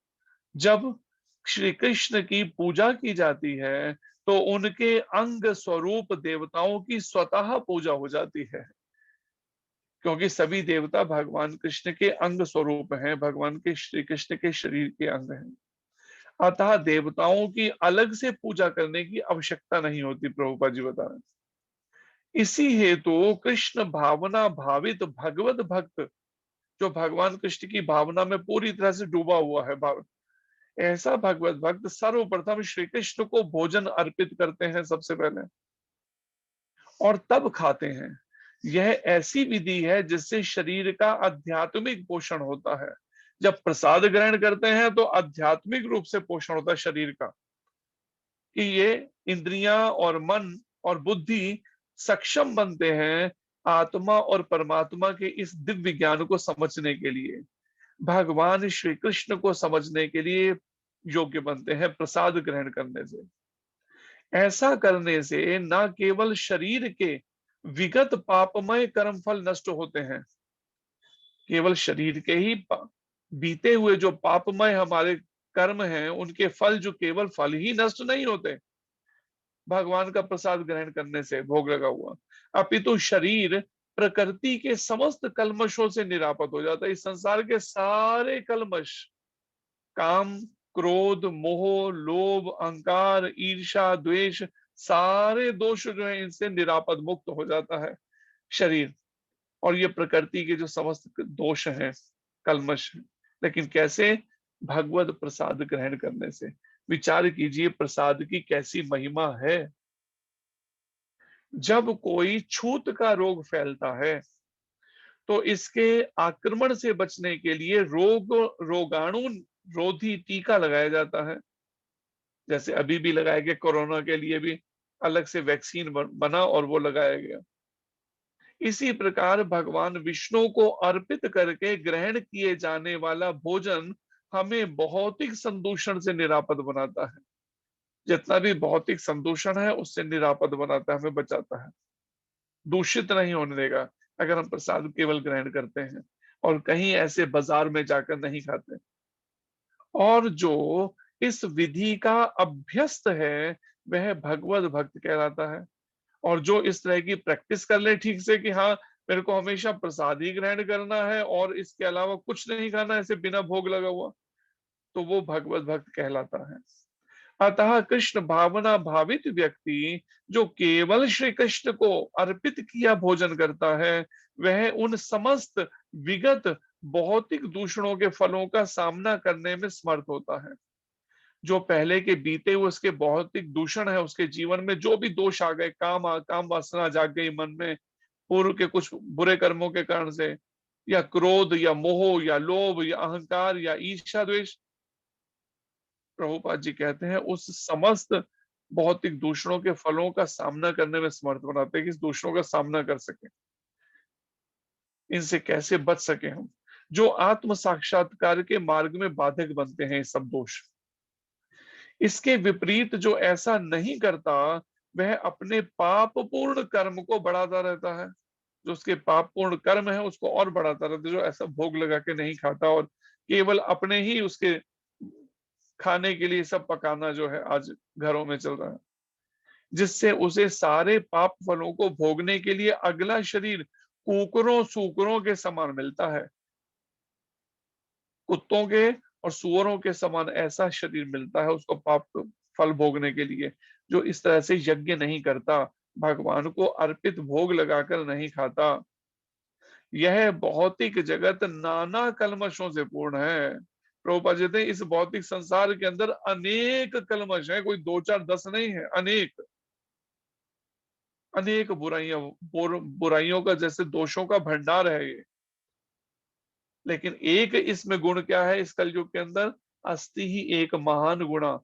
जब श्री कृष्ण की पूजा की जाती है तो उनके अंग स्वरूप देवताओं की स्वतः पूजा हो जाती है, क्योंकि सभी देवता भगवान कृष्ण के अंग स्वरूप हैं, भगवान के श्री कृष्ण के शरीर के अंग हैं। अतः देवताओं की अलग से पूजा करने की आवश्यकता नहीं होती, प्रभुपाद जी बता रहे हैं। इसी हेतु कृष्ण भावना भावित भगवत भक्त, जो भगवान कृष्ण की भावना में पूरी तरह से डूबा हुआ है, ऐसा भगवत भक्त सर्वप्रथम श्री कृष्ण को भोजन अर्पित करते हैं सबसे पहले, और तब खाते हैं। यह ऐसी विधि है जिससे शरीर का आध्यात्मिक पोषण होता है। जब प्रसाद ग्रहण करते हैं तो आध्यात्मिक रूप से पोषण होता है शरीर का, कि ये इंद्रियां और मन और बुद्धि सक्षम बनते हैं आत्मा और परमात्मा के इस दिव्य ज्ञान को समझने के लिए, भगवान श्री कृष्ण को समझने के लिए योग्य बनते हैं प्रसाद ग्रहण करने से। ऐसा करने से न केवल शरीर के विगत पापमय कर्म फल नष्ट होते हैं, केवल शरीर के ही बीते हुए जो पापमय हमारे कर्म हैं उनके फल, जो केवल फल ही नष्ट नहीं होते भगवान का प्रसाद ग्रहण करने से, भोग लगा हुआ, अपितु शरीर प्रकृति के समस्त कल्मशों से निरापद हो जाता है। इस संसार के सारे कल्मश, काम, क्रोध, मोह, लोभ, अहंकार, ईर्ष्या, द्वेष, सारे दोष जो है इनसे निरापद मुक्त हो जाता है शरीर। और ये प्रकृति के जो समस्त दोष हैं, कल्मश हैं। लेकिन कैसे? भगवत प्रसाद ग्रहण करने से। विचार कीजिए प्रसाद की कैसी महिमा है। जब कोई छूत का रोग फैलता है तो इसके आक्रमण से बचने के लिए रोगाणु रोधी टीका लगाया जाता है। जैसे अभी भी लगाया गया, कोरोना के लिए भी अलग से वैक्सीन बना और वो लगाया गया। इसी प्रकार भगवान विष्णु को अर्पित करके ग्रहण किए जाने वाला भोजन हमें भौतिक संदूषण से निरापद बनाता है। जितना भी भौतिक संदूषण है उससे निरापद बनाता है, हमें बचाता है, दूषित नहीं होने देगा अगर हम प्रसाद केवल ग्रहण करते हैं और कहीं ऐसे बाजार में जाकर नहीं खाते। और जो इस विधि का अभ्यस्त है वह भगवत भक्त कहलाता है। और जो इस तरह की प्रैक्टिस कर ले ठीक से कि हाँ मेरे को हमेशा प्रसाद ही ग्रहण करना है और इसके अलावा कुछ नहीं खाना, ऐसे बिना भोग लगा हुआ, तो वो भगवत भक्त कहलाता है। अतः कृष्ण भावना भावित व्यक्ति जो केवल श्री कृष्ण को अर्पित किया भोजन करता है वह उन समस्त विगत भौतिक दूषणों के फलों का सामना करने में समर्थ होता है। जो पहले के बीते हुए उसके भौतिक दूषण है, उसके जीवन में जो भी दोष आ गए, काम वासना जाग गई मन में पूर्व के कुछ बुरे कर्मों के कारण से, या क्रोध या मोह या लोभ या अहंकार या ईर्ष्या द्वेष, प्रभुपाद जी कहते हैं उस समस्त भौतिक दूषणों के फलों का सामना करने में समर्थ बनाते हैं, कि इस दूषणों का सामना कर सके, इनसे कैसे बच सके हम। जो आत्म साक्षात्कार के मार्ग में बाधक बनते हैं ये सब दोष। इसके विपरीत जो ऐसा नहीं करता वह अपने पाप पूर्ण कर्म को बढ़ाता रहता है। जो उसके पाप पूर्ण कर्म है उसको और बढ़ाता रहता है, जो ऐसा भोग लगा के नहीं खाता और केवल अपने ही उसके खाने के लिए सब पकाना जो है आज घरों में चल रहा है, जिससे उसे सारे पाप फलों को भोगने के लिए अगला शरीर कुकरों सूकरों के समान मिलता है। कुत्तों के और सुअरों के समान ऐसा शरीर मिलता है उसको पाप फल भोगने के लिए, जो इस तरह से यज्ञ नहीं करता, भगवान को अर्पित भोग लगाकर नहीं खाता। यह भौतिक जगत नाना कल्मशों से पूर्ण है। प्रभुपाद कहते हैं इस भौतिक संसार के अंदर अनेक कल्मश है, कोई 2 4 10 नहीं है, अनेक अनेक बुराइयों का जैसे दोषों का भंडार है ये। लेकिन एक इसमें गुण क्या है इस कलयुग के अंदर, अस्ति ही एक महान गुणा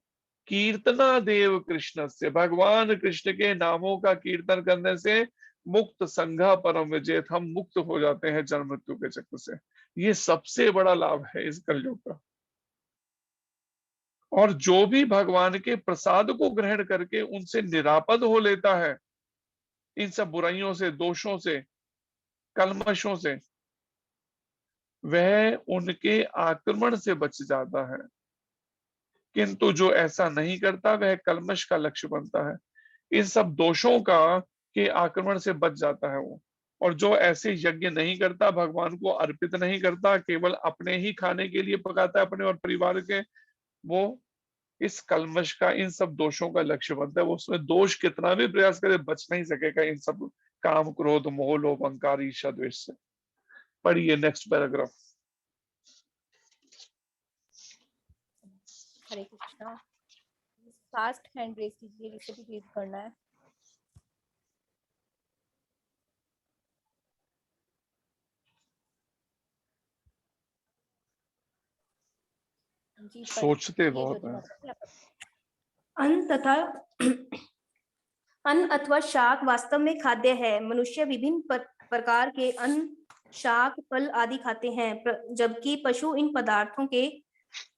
कीर्तना देव कृष्ण से, भगवान कृष्ण के नामों का कीर्तन करने से मुक्त संघा परम विजेत, हम मुक्त हो जाते हैं जन्म मृत्यु के चक्र से। ये सबसे बड़ा लाभ है इस कलयुग का। और जो भी भगवान के प्रसाद को ग्रहण करके उनसे निरापद हो लेता है, इन सब बुराइयों से, दोषों से, कल्मशों से, वह उनके आक्रमण से बच जाता है। किंतु जो ऐसा नहीं करता वह कल्मश का लक्ष्य बनता है, इन सब दोषों का के आक्रमण से बच जाता है वो। और जो ऐसे यज्ञ नहीं करता, भगवान को अर्पित नहीं करता, केवल अपने ही खाने के लिए पकाता है अपने और परिवार के, वो इस कल्मश का, इन सब दोषों का लक्ष्य बनता है। वो उसमें दोष कितना भी प्रयास करे बच नहीं सकेगा इन सब काम क्रोध मोह लोभ अहंकार ईर्ष्या द्वेष से। पढ़िए नेक्स्ट पैराग्राफ। हरे कृष्णा। फास्ट हैंड रेस कीजिए जिसे भी रीड करना है। जी सोचते बहुत है। अन्न तथा अन्न अथवा शाक वास्तव में खाद्य है। मनुष्य विभिन्न प्रकार के अन्न, शाक, फल आदि खाते हैं, जबकि पशु इन पदार्थों के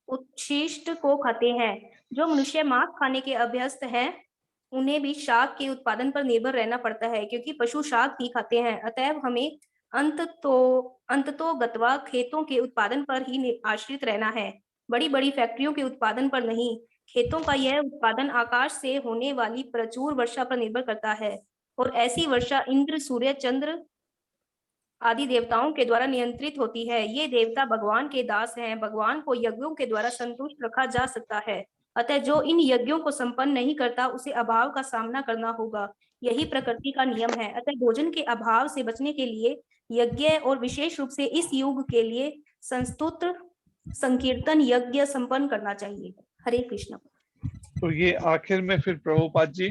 उच्छिष्ट को खाते हैं। जो मनुष्य मांस खाने के अभ्यस्त हैं, उन्हें भी शाक के उत्पादन पर निर्भर रहना पड़ता है, क्योंकि पशु शाक ही खाते हैं। अतएव हमें अंततोगत्वा खेतों के उत्पादन पर ही आश्रित रहना है, बड़ी बड़ी फैक्ट्रियों के उत्पादन पर नहीं। खेतों का यह उत्पादन आकाश से होने वाली प्रचुर वर्षा पर निर्भर करता है, और ऐसी वर्षा इंद्र, सूर्य, चंद्र आदि देवताओं के द्वारा नियंत्रित होती है। ये देवता भगवान के दास हैं। भगवान को यज्ञों के द्वारा संतुष्ट रखा जा सकता है, अतः जो इन यज्ञों को संपन्न नहीं करता उसे अभाव का सामना करना होगा। यही प्रकृति का नियम है। अतः भोजन के अभाव से बचने के लिए यज्ञ, और विशेष रूप से इस युग के लिए संस्तुत संकीर्तन यज्ञ संपन्न करना चाहिए। हरे कृष्ण। तो ये आखिर में फिर प्रभुपाद जी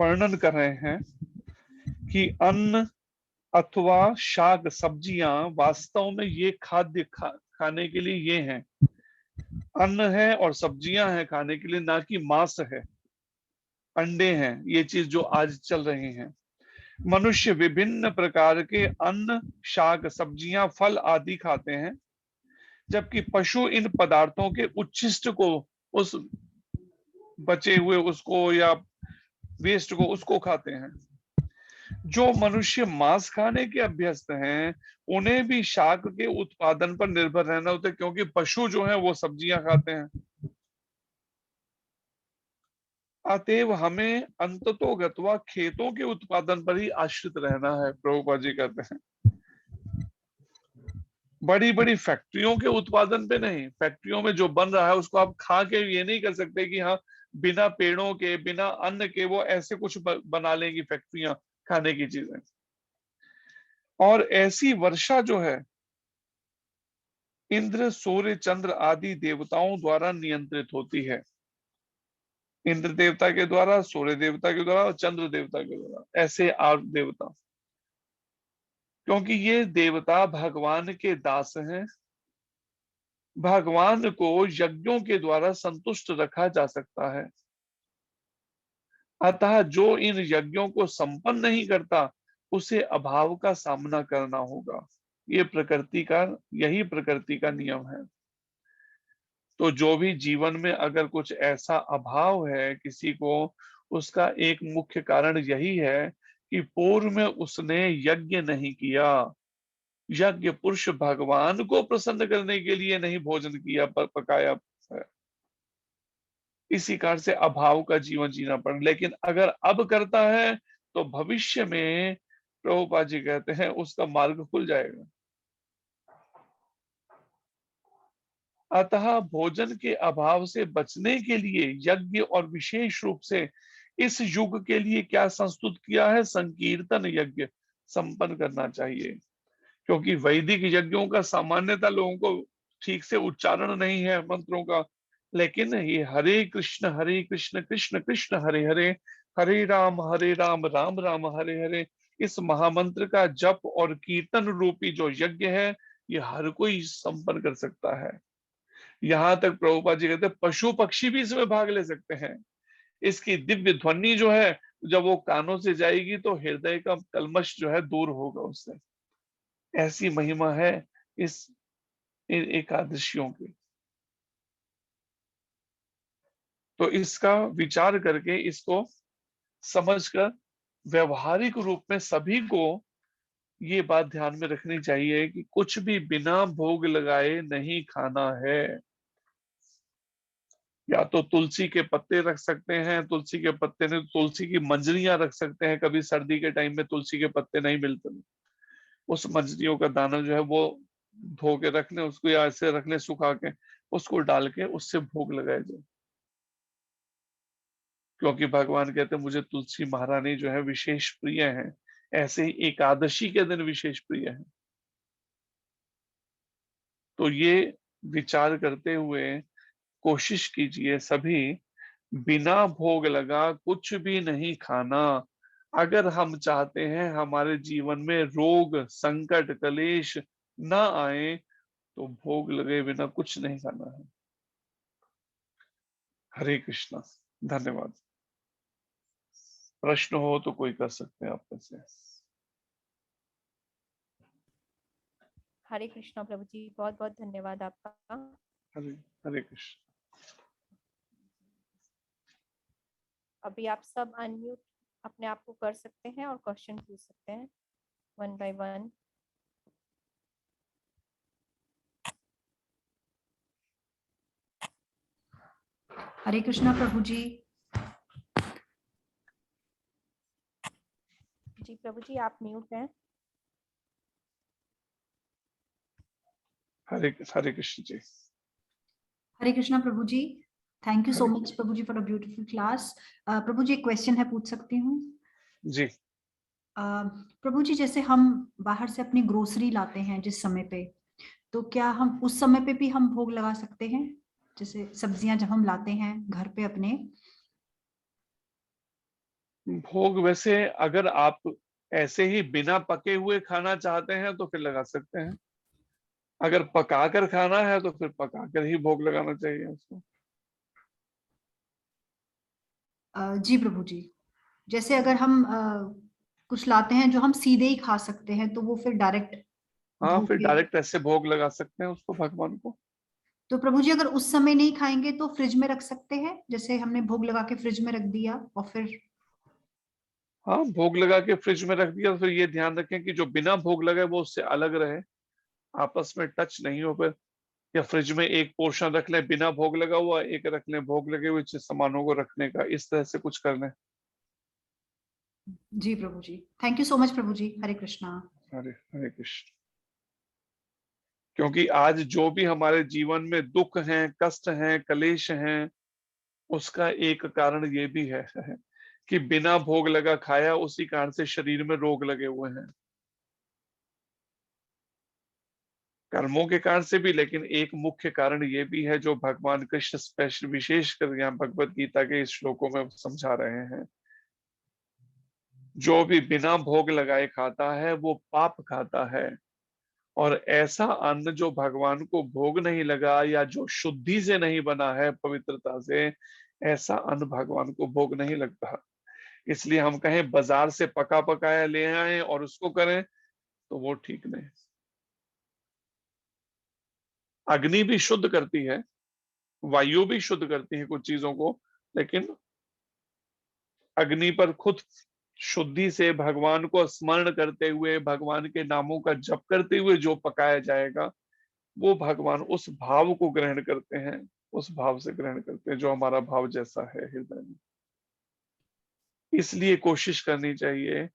वर्णन कर रहे हैं कि अन्न अथवा शाक सब्जियां वास्तव में ये खाद्य खाने के लिए ये हैं, अन्न है और सब्जियां हैं खाने के लिए, ना कि मांस है, अंडे हैं, ये चीज जो आज चल रहे हैं। मनुष्य विभिन्न प्रकार के अन्न, शाक, सब्जियां, फल आदि खाते हैं, जबकि पशु इन पदार्थों के उच्छिष्ट को, उस बचे हुए उसको या वेस्ट को, उसको खाते हैं। जो मनुष्य मांस खाने के अभ्यस्त हैं, उन्हें भी शाक के उत्पादन पर निर्भर रहना होता है, क्योंकि पशु जो है वो सब्जियां खाते हैं। अतएव हमें अंततोगत्वा खेतों के उत्पादन पर ही आश्रित रहना है। प्रभुपाद जी कहते हैं बड़ी बड़ी फैक्ट्रियों के उत्पादन पे नहीं। फैक्ट्रियों में जो बन रहा है उसको आप खा के ये नहीं कर सकते कि हाँ बिना पेड़ों के, बिना अन्न के वो ऐसे कुछ बना लेंगी फैक्ट्रियां खाने की चीजें। और ऐसी वर्षा जो है इंद्र, सूर्य, चंद्र आदि देवताओं द्वारा नियंत्रित होती है। इंद्र देवता के द्वारा, सूर्य देवता के द्वारा और चंद्र देवता के द्वारा, ऐसे 8 देवता। क्योंकि ये देवता भगवान के दास हैं, भगवान को यज्ञों के द्वारा संतुष्ट रखा जा सकता है। अतः जो इन यज्ञों को संपन्न नहीं करता उसे अभाव का सामना करना होगा। यही प्रकृति का नियम है। तो जो भी जीवन में अगर कुछ ऐसा अभाव है किसी को, उसका एक मुख्य कारण यही है कि पूर्व में उसने यज्ञ नहीं किया। यज्ञ पुरुष भगवान को प्रसन्न करने के लिए नहीं भोजन किया पर पकाया है। इसी कारण से अभाव का जीवन जीना पड़ा। लेकिन अगर अब करता है तो भविष्य में प्रभुपाद जी कहते हैं उसका मार्ग खुल जाएगा। अतः भोजन के अभाव से बचने के लिए यज्ञ और विशेष रूप से इस युग के लिए क्या संस्तुत किया है, संकीर्तन यज्ञ संपन्न करना चाहिए। क्योंकि वैदिक यज्ञों का सामान्यतः लोगों को ठीक से उच्चारण नहीं है मंत्रों का, लेकिन ये हरे कृष्ण कृष्ण कृष्ण हरे हरे, हरे राम राम राम हरे हरे, इस महामंत्र का जप और कीर्तन रूपी जो यज्ञ है ये हर कोई संपन्न कर सकता है। यहाँ तक प्रभुपाद जी कहते हैं पशु पक्षी भी इसमें भाग ले सकते हैं। इसकी दिव्य ध्वनि जो है जब वो कानों से जाएगी तो हृदय का कल्मश जो है दूर होगा उससे। ऐसी महिमा है इस एकादशियों की। तो इसका विचार करके, इसको समझकर व्यवहारिक रूप में सभी को ये बात ध्यान में रखनी चाहिए कि कुछ भी बिना भोग लगाए नहीं खाना है। या तो तुलसी के पत्ते रख सकते हैं, तुलसी के पत्ते नहीं, तुलसी की मंजरियां रख सकते हैं। कभी सर्दी के टाइम में तुलसी के पत्ते नहीं मिलते, उस मंजरियों का दाना जो है वो धो के रख लें उसको, या ऐसे रख लें सुखा के, उसको डाल के उससे भोग लगाया जाए। क्योंकि भगवान कहते हैं मुझे तुलसी महारानी जो है विशेष प्रिय है, ऐसे ही एकादशी के दिन विशेष प्रिय है। तो ये विचार करते हुए कोशिश कीजिए सभी, बिना भोग लगा कुछ भी नहीं खाना। अगर हम चाहते हैं हमारे जीवन में रोग संकट कलेश ना आए तो भोग लगे बिना कुछ नहीं खाना है। हरे कृष्णा। धन्यवाद। प्रश्न हो तो कोई कर सकते हैं आप में से। हरे कृष्णा प्रभु जी, बहुत बहुत धन्यवाद आपका। हरे कृष्ण। अभी आप सब अनम्यूट अपने आप को कर सकते हैं और क्वेश्चन पूछ सकते हैं one by one. Hare Krishna प्रभु जी। जी प्रभु जी आप म्यूट हैं। हरे कृष्ण जी। हरे कृष्णा प्रभु जी। थैंक यू सो मच प्रभु जी फॉर अ ब्यूटीफुल क्लास। प्रभु जी एक क्वेश्चन है, पूछ सकती हूँ? जी। प्रभु जी जैसे हम बाहर से अपनी ग्रोसरी लाते हैं जिस समय पे, तो क्या हम उस समय पे भी हम भोग लगा सकते हैं? जैसे सब्जियां जब हम लाते हैं घर पे अपने। भोग वैसे अगर आप ऐसे ही बिना पके हुए खाना चाहते हैं तो फिर लगा सकते हैं। अगर पकाकर खाना है तो फिर पकाकर ही भोग लगाना चाहिए उसको। जी प्रभु जी। जैसे अगर हम कुछ लाते हैं जो हम सीधे ही खा सकते हैं तो वो फिर डायरेक्ट हाँ, धो फिर के। डायरेक्ट ऐसे भोग लगा सकते हैं उसको भगवान को। तो प्रभु जी अगर उस समय नहीं खाएंगे तो फ्रिज में रख सकते हैं, जैसे हमने भोग लगा के फ्रिज में रख दिया और फिर। हाँ, भोग लगा के फ्रिज में रख दिया, फिर ये ध्यान रखें कि जो बिना भोग लगाए वो उससे अलग रहे, आपस में टच नहीं हो। फिर या फ्रिज में एक पोर्शन रख लें बिना भोग लगा हुआ, एक रख लें भोग लगे हुए सामानों को रखने का, इस तरह से कुछ कर लें। जी प्रभु जी, थैंक यू सो मच प्रभु जी। हरे कृष्णा। हरे कृष्ण। क्योंकि आज जो भी हमारे जीवन में दुख हैं, कष्ट हैं, कलेश हैं, उसका एक कारण ये भी है कि बिना भोग लगा खाया, उसी कारण से शरीर में रोग लगे हुए हैं, कर्मों के कारण से भी। लेकिन एक मुख्य कारण ये भी है जो भगवान कृष्ण स्पेशल विशेषकर यहाँ भगवत गीता के इस श्लोकों में समझा रहे हैं। जो भी बिना भोग लगाए खाता है वो पाप खाता है, और ऐसा अन्न जो भगवान को भोग नहीं लगा या जो शुद्धि से नहीं बना है, पवित्रता से, ऐसा अन्न भगवान को भोग नहीं लगता। इसलिए हम कहें बाजार से पका पकाया ले आए और उसको करें, तो वो ठीक नहीं। अग्नि भी शुद्ध करती है, वायु भी शुद्ध करती है कुछ चीजों को, लेकिन अग्नि पर खुद शुद्धि से भगवान को स्मरण करते हुए, भगवान के नामों का जप करते हुए जो पकाया जाएगा, वो भगवान उस भाव को ग्रहण करते हैं, उस भाव से ग्रहण करते हैं जो हमारा भाव जैसा है हृदय में। इसलिए कोशिश करनी चाहिए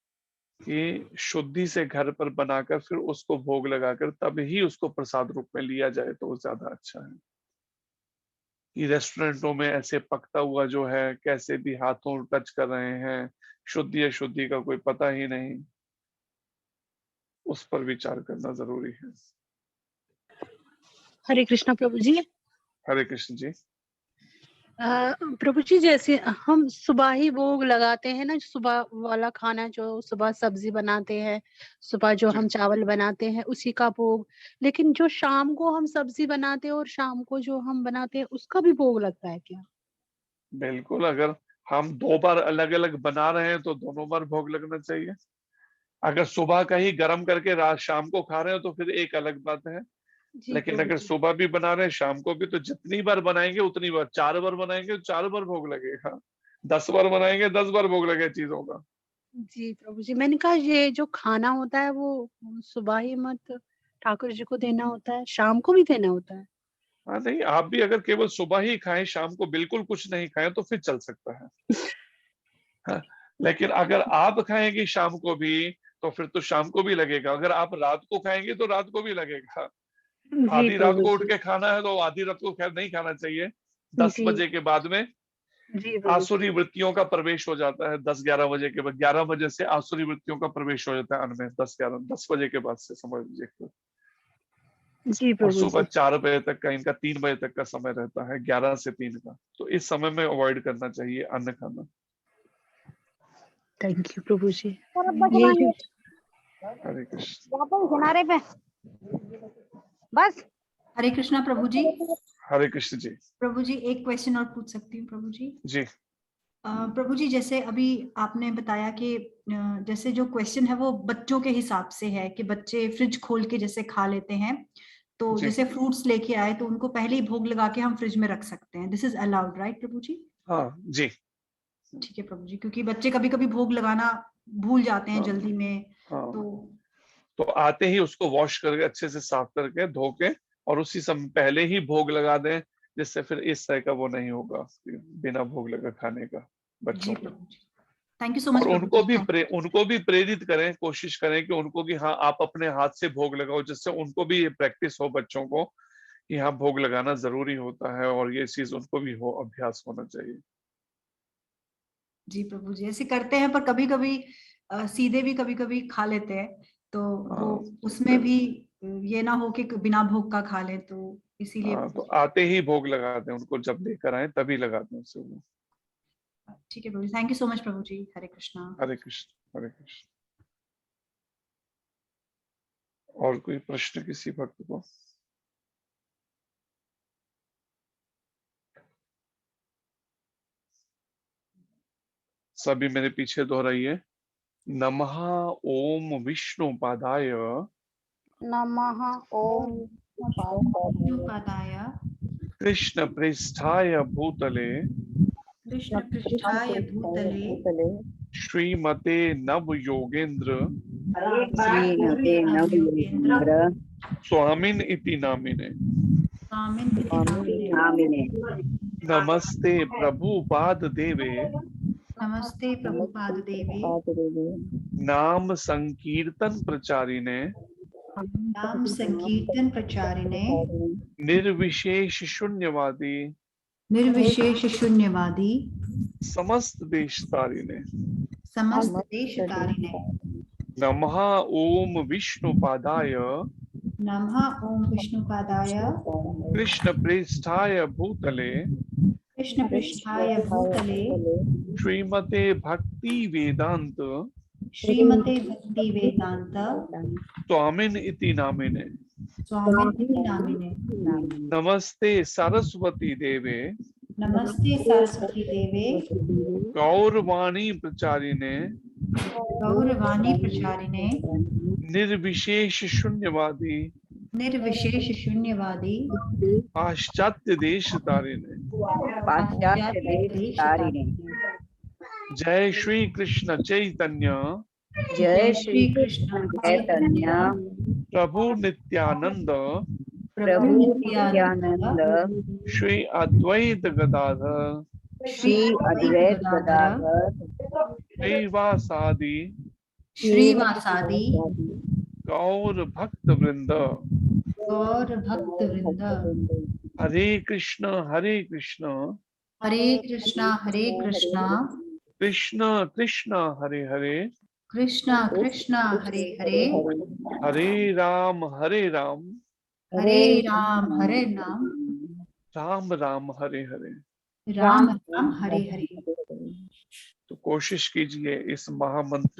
कि शुद्धि से घर पर बनाकर फिर उसको भोग लगाकर तब ही उसको प्रसाद रूप में लिया जाए, तो वो ज्यादा अच्छा है। कि रेस्टोरेंटों में ऐसे पकता हुआ जो है, कैसे भी हाथों टच कर रहे हैं, शुद्धि अशुद्धि का कोई पता ही नहीं, उस पर विचार करना जरूरी है। हरे कृष्णा प्रभु जी। हरे कृष्ण जी। प्रभु जी, जैसे हम सुबह ही भोग लगाते हैं ना, सुबह वाला खाना जो सुबह सब्जी बनाते हैं, सुबह जो हम चावल बनाते हैं उसी का भोग, लेकिन जो शाम को हम सब्जी बनाते हैं और शाम को जो हम बनाते हैं उसका भी भोग लगता है क्या? बिल्कुल, अगर हम 2 बार अलग अलग बना रहे हैं तो दोनों बार भोग लगना चाहिए। अगर सुबह का ही गर्म करके रात शाम को खा रहे हो तो फिर एक अलग बात है, लेकिन अगर सुबह भी बना रहे हैं शाम को भी, तो जितनी बार बनाएंगे उतनी बार, 4 बार बनाएंगे तो 4 बार भोग लगेगा, 10 बार बनाएंगे 10 बार भोग लगेगा चीजों का। जी प्रभु जी, मैंने कहा ये जो खाना होता है वो सुबह ही मत ठाकुर जी को देना होता है, शाम को भी देना होता है? हाँ नहीं, आप भी अगर केवल सुबह ही खाएं, शाम को बिल्कुल कुछ नहीं खाएं तो फिर चल सकता है। हाँ, लेकिन अगर आप खाएंगे शाम को भी तो फिर तो शाम को भी लगेगा, अगर आप रात को खाएंगे तो रात को भी लगेगा। आधी रात को उठ के खाना है तो आधी रात को खैर नहीं खाना चाहिए, 10 बजे के बाद में आसुरी वृत्तियों का प्रवेश हो जाता है। 10-11 बजे के बाद, 11 बजे से आसुरी वृत्तियों का प्रवेश हो जाता है अन्न में, 10 बजे के बाद से समझ लीजिए। जी और प्रभु सुबह जी। 4 बजे तक का, इनका 3 बजे तक का समय रहता है, 11 से 3 का, तो इस समय में अवॉइड करना चाहिए अन्न खाना। थैंक यू प्रभु जी। हरे कृष्ण। किनारे पे बस। हरे कृष्णा प्रभु जी। हरे कृष्ण जी। प्रभु जी, एक क्वेश्चन और पूछ सकती हूँ प्रभु जी? जी। प्रभु जी, जैसे अभी आपने बताया कि जैसे जो क्वेश्चन है वो बच्चों के हिसाब से है कि बच्चे फ्रिज खोल के जैसे खा लेते हैं, तो जैसे फ्रूट्स लेके आए तो उनको पहले ही भोग लगा के हम फ्रिज में रख सकते हैं, दिस इज अलाउड राइट प्रभु जी? हाँ जी। ठीक है प्रभु जी, क्योंकि बच्चे कभी कभी भोग लगाना भूल जाते हैं जल्दी में। हाँ, तो आते ही उसको वॉश करके अच्छे से साफ करके धो के और उसी समय पहले ही भोग लगा दें, जिससे फिर इस तरह का वो नहीं होगा बिना भोग लगा खाने का बच्चों को। Thank you so much. और उनको भी प्रेरित करें, कोशिश करें कि उनको कि हाँ आप अपने हाथ से भोग लगाओ, जिससे उनको भी ये प्रैक्टिस हो बच्चों को कि हाँ भोग लगाना जरूरी होता है और ये चीज उनको भी हो, अभ्यास होना चाहिए। जी प्रभु जी, ऐसे करते हैं पर कभी कभी सीधे भी कभी कभी खा लेते हैं, तो वो उसमें भी ये ना हो कि बिना भोग का खा ले, तो इसीलिए तो आते ही भोग लगा दें उनको, जब लेकर आए तभी लगा दें उसे वो। ठीक है प्रभु जी, थैंक यू सो मच प्रभु जी। हरे कृष्णा। हरे कृष्ण। हरे कृष्ण। और कोई प्रश्न किसी भक्त को? सभी मेरे पीछे दोहराइए। नमः ओम विष्णुपादाय नमः ओम विष्णुपादाय कृष्ण पृष्ठाय भूतले कृष्ण पृष्ठाय भूतले श्रीमते नव योगेंद्र स्वामिन इति नामिने नमस्ते प्रभुपाद देवे नमस्ते प्रभुपाद देवे नाम संकीर्तन प्रचारिणे नाम संकीर्तन प्रचारिणे निर्विशेष शून्यवादी निर्विशेष शून्यवादी समस्त देश तारिणे समस्त देश तारिणे नमः ओम विष्णुपादाय नमः ओम विष्णुपादाय कृष्ण पृष्ठाय भूतले कृष्ण पृष्ठाय भूतले श्रीमते भक्ति वेदांत श्रीमते भक्ति वेदांत स्वामिन इति नामिने स्वामिन इति नामिने नमस्ते सरस्वती देवे नमस्ते सरस्वती देवे गौरवाणी प्रचारिणे गौरवाणी प्रचारिणे निर्विशेष शून्यवादी निर्विशेष शून्यवादी पाश्चात्य देश तारिणे। पाश्चात्य देश तारिणे। जय श्री कृष्ण चैतन्य जय श्री कृष्ण चैतन्य प्रभु नित्यानंद प्रभु नित्यानंद श्री अद्वैत गदाधर श्री अद्वैत गदाधर श्रीवासादि श्रीवासादि गौर भक्त वृंद। गौर भक्त वृंद। हरे कृष्ण हरे कृष्णा कृष्ण कृष्ण हरे हरे कृष्णा कृष्णा हरे हरे हरे राम हरे राम राम राम हरे हरे। राम राम हरे हरे। तो कोशिश कीजिए इस महामंत्र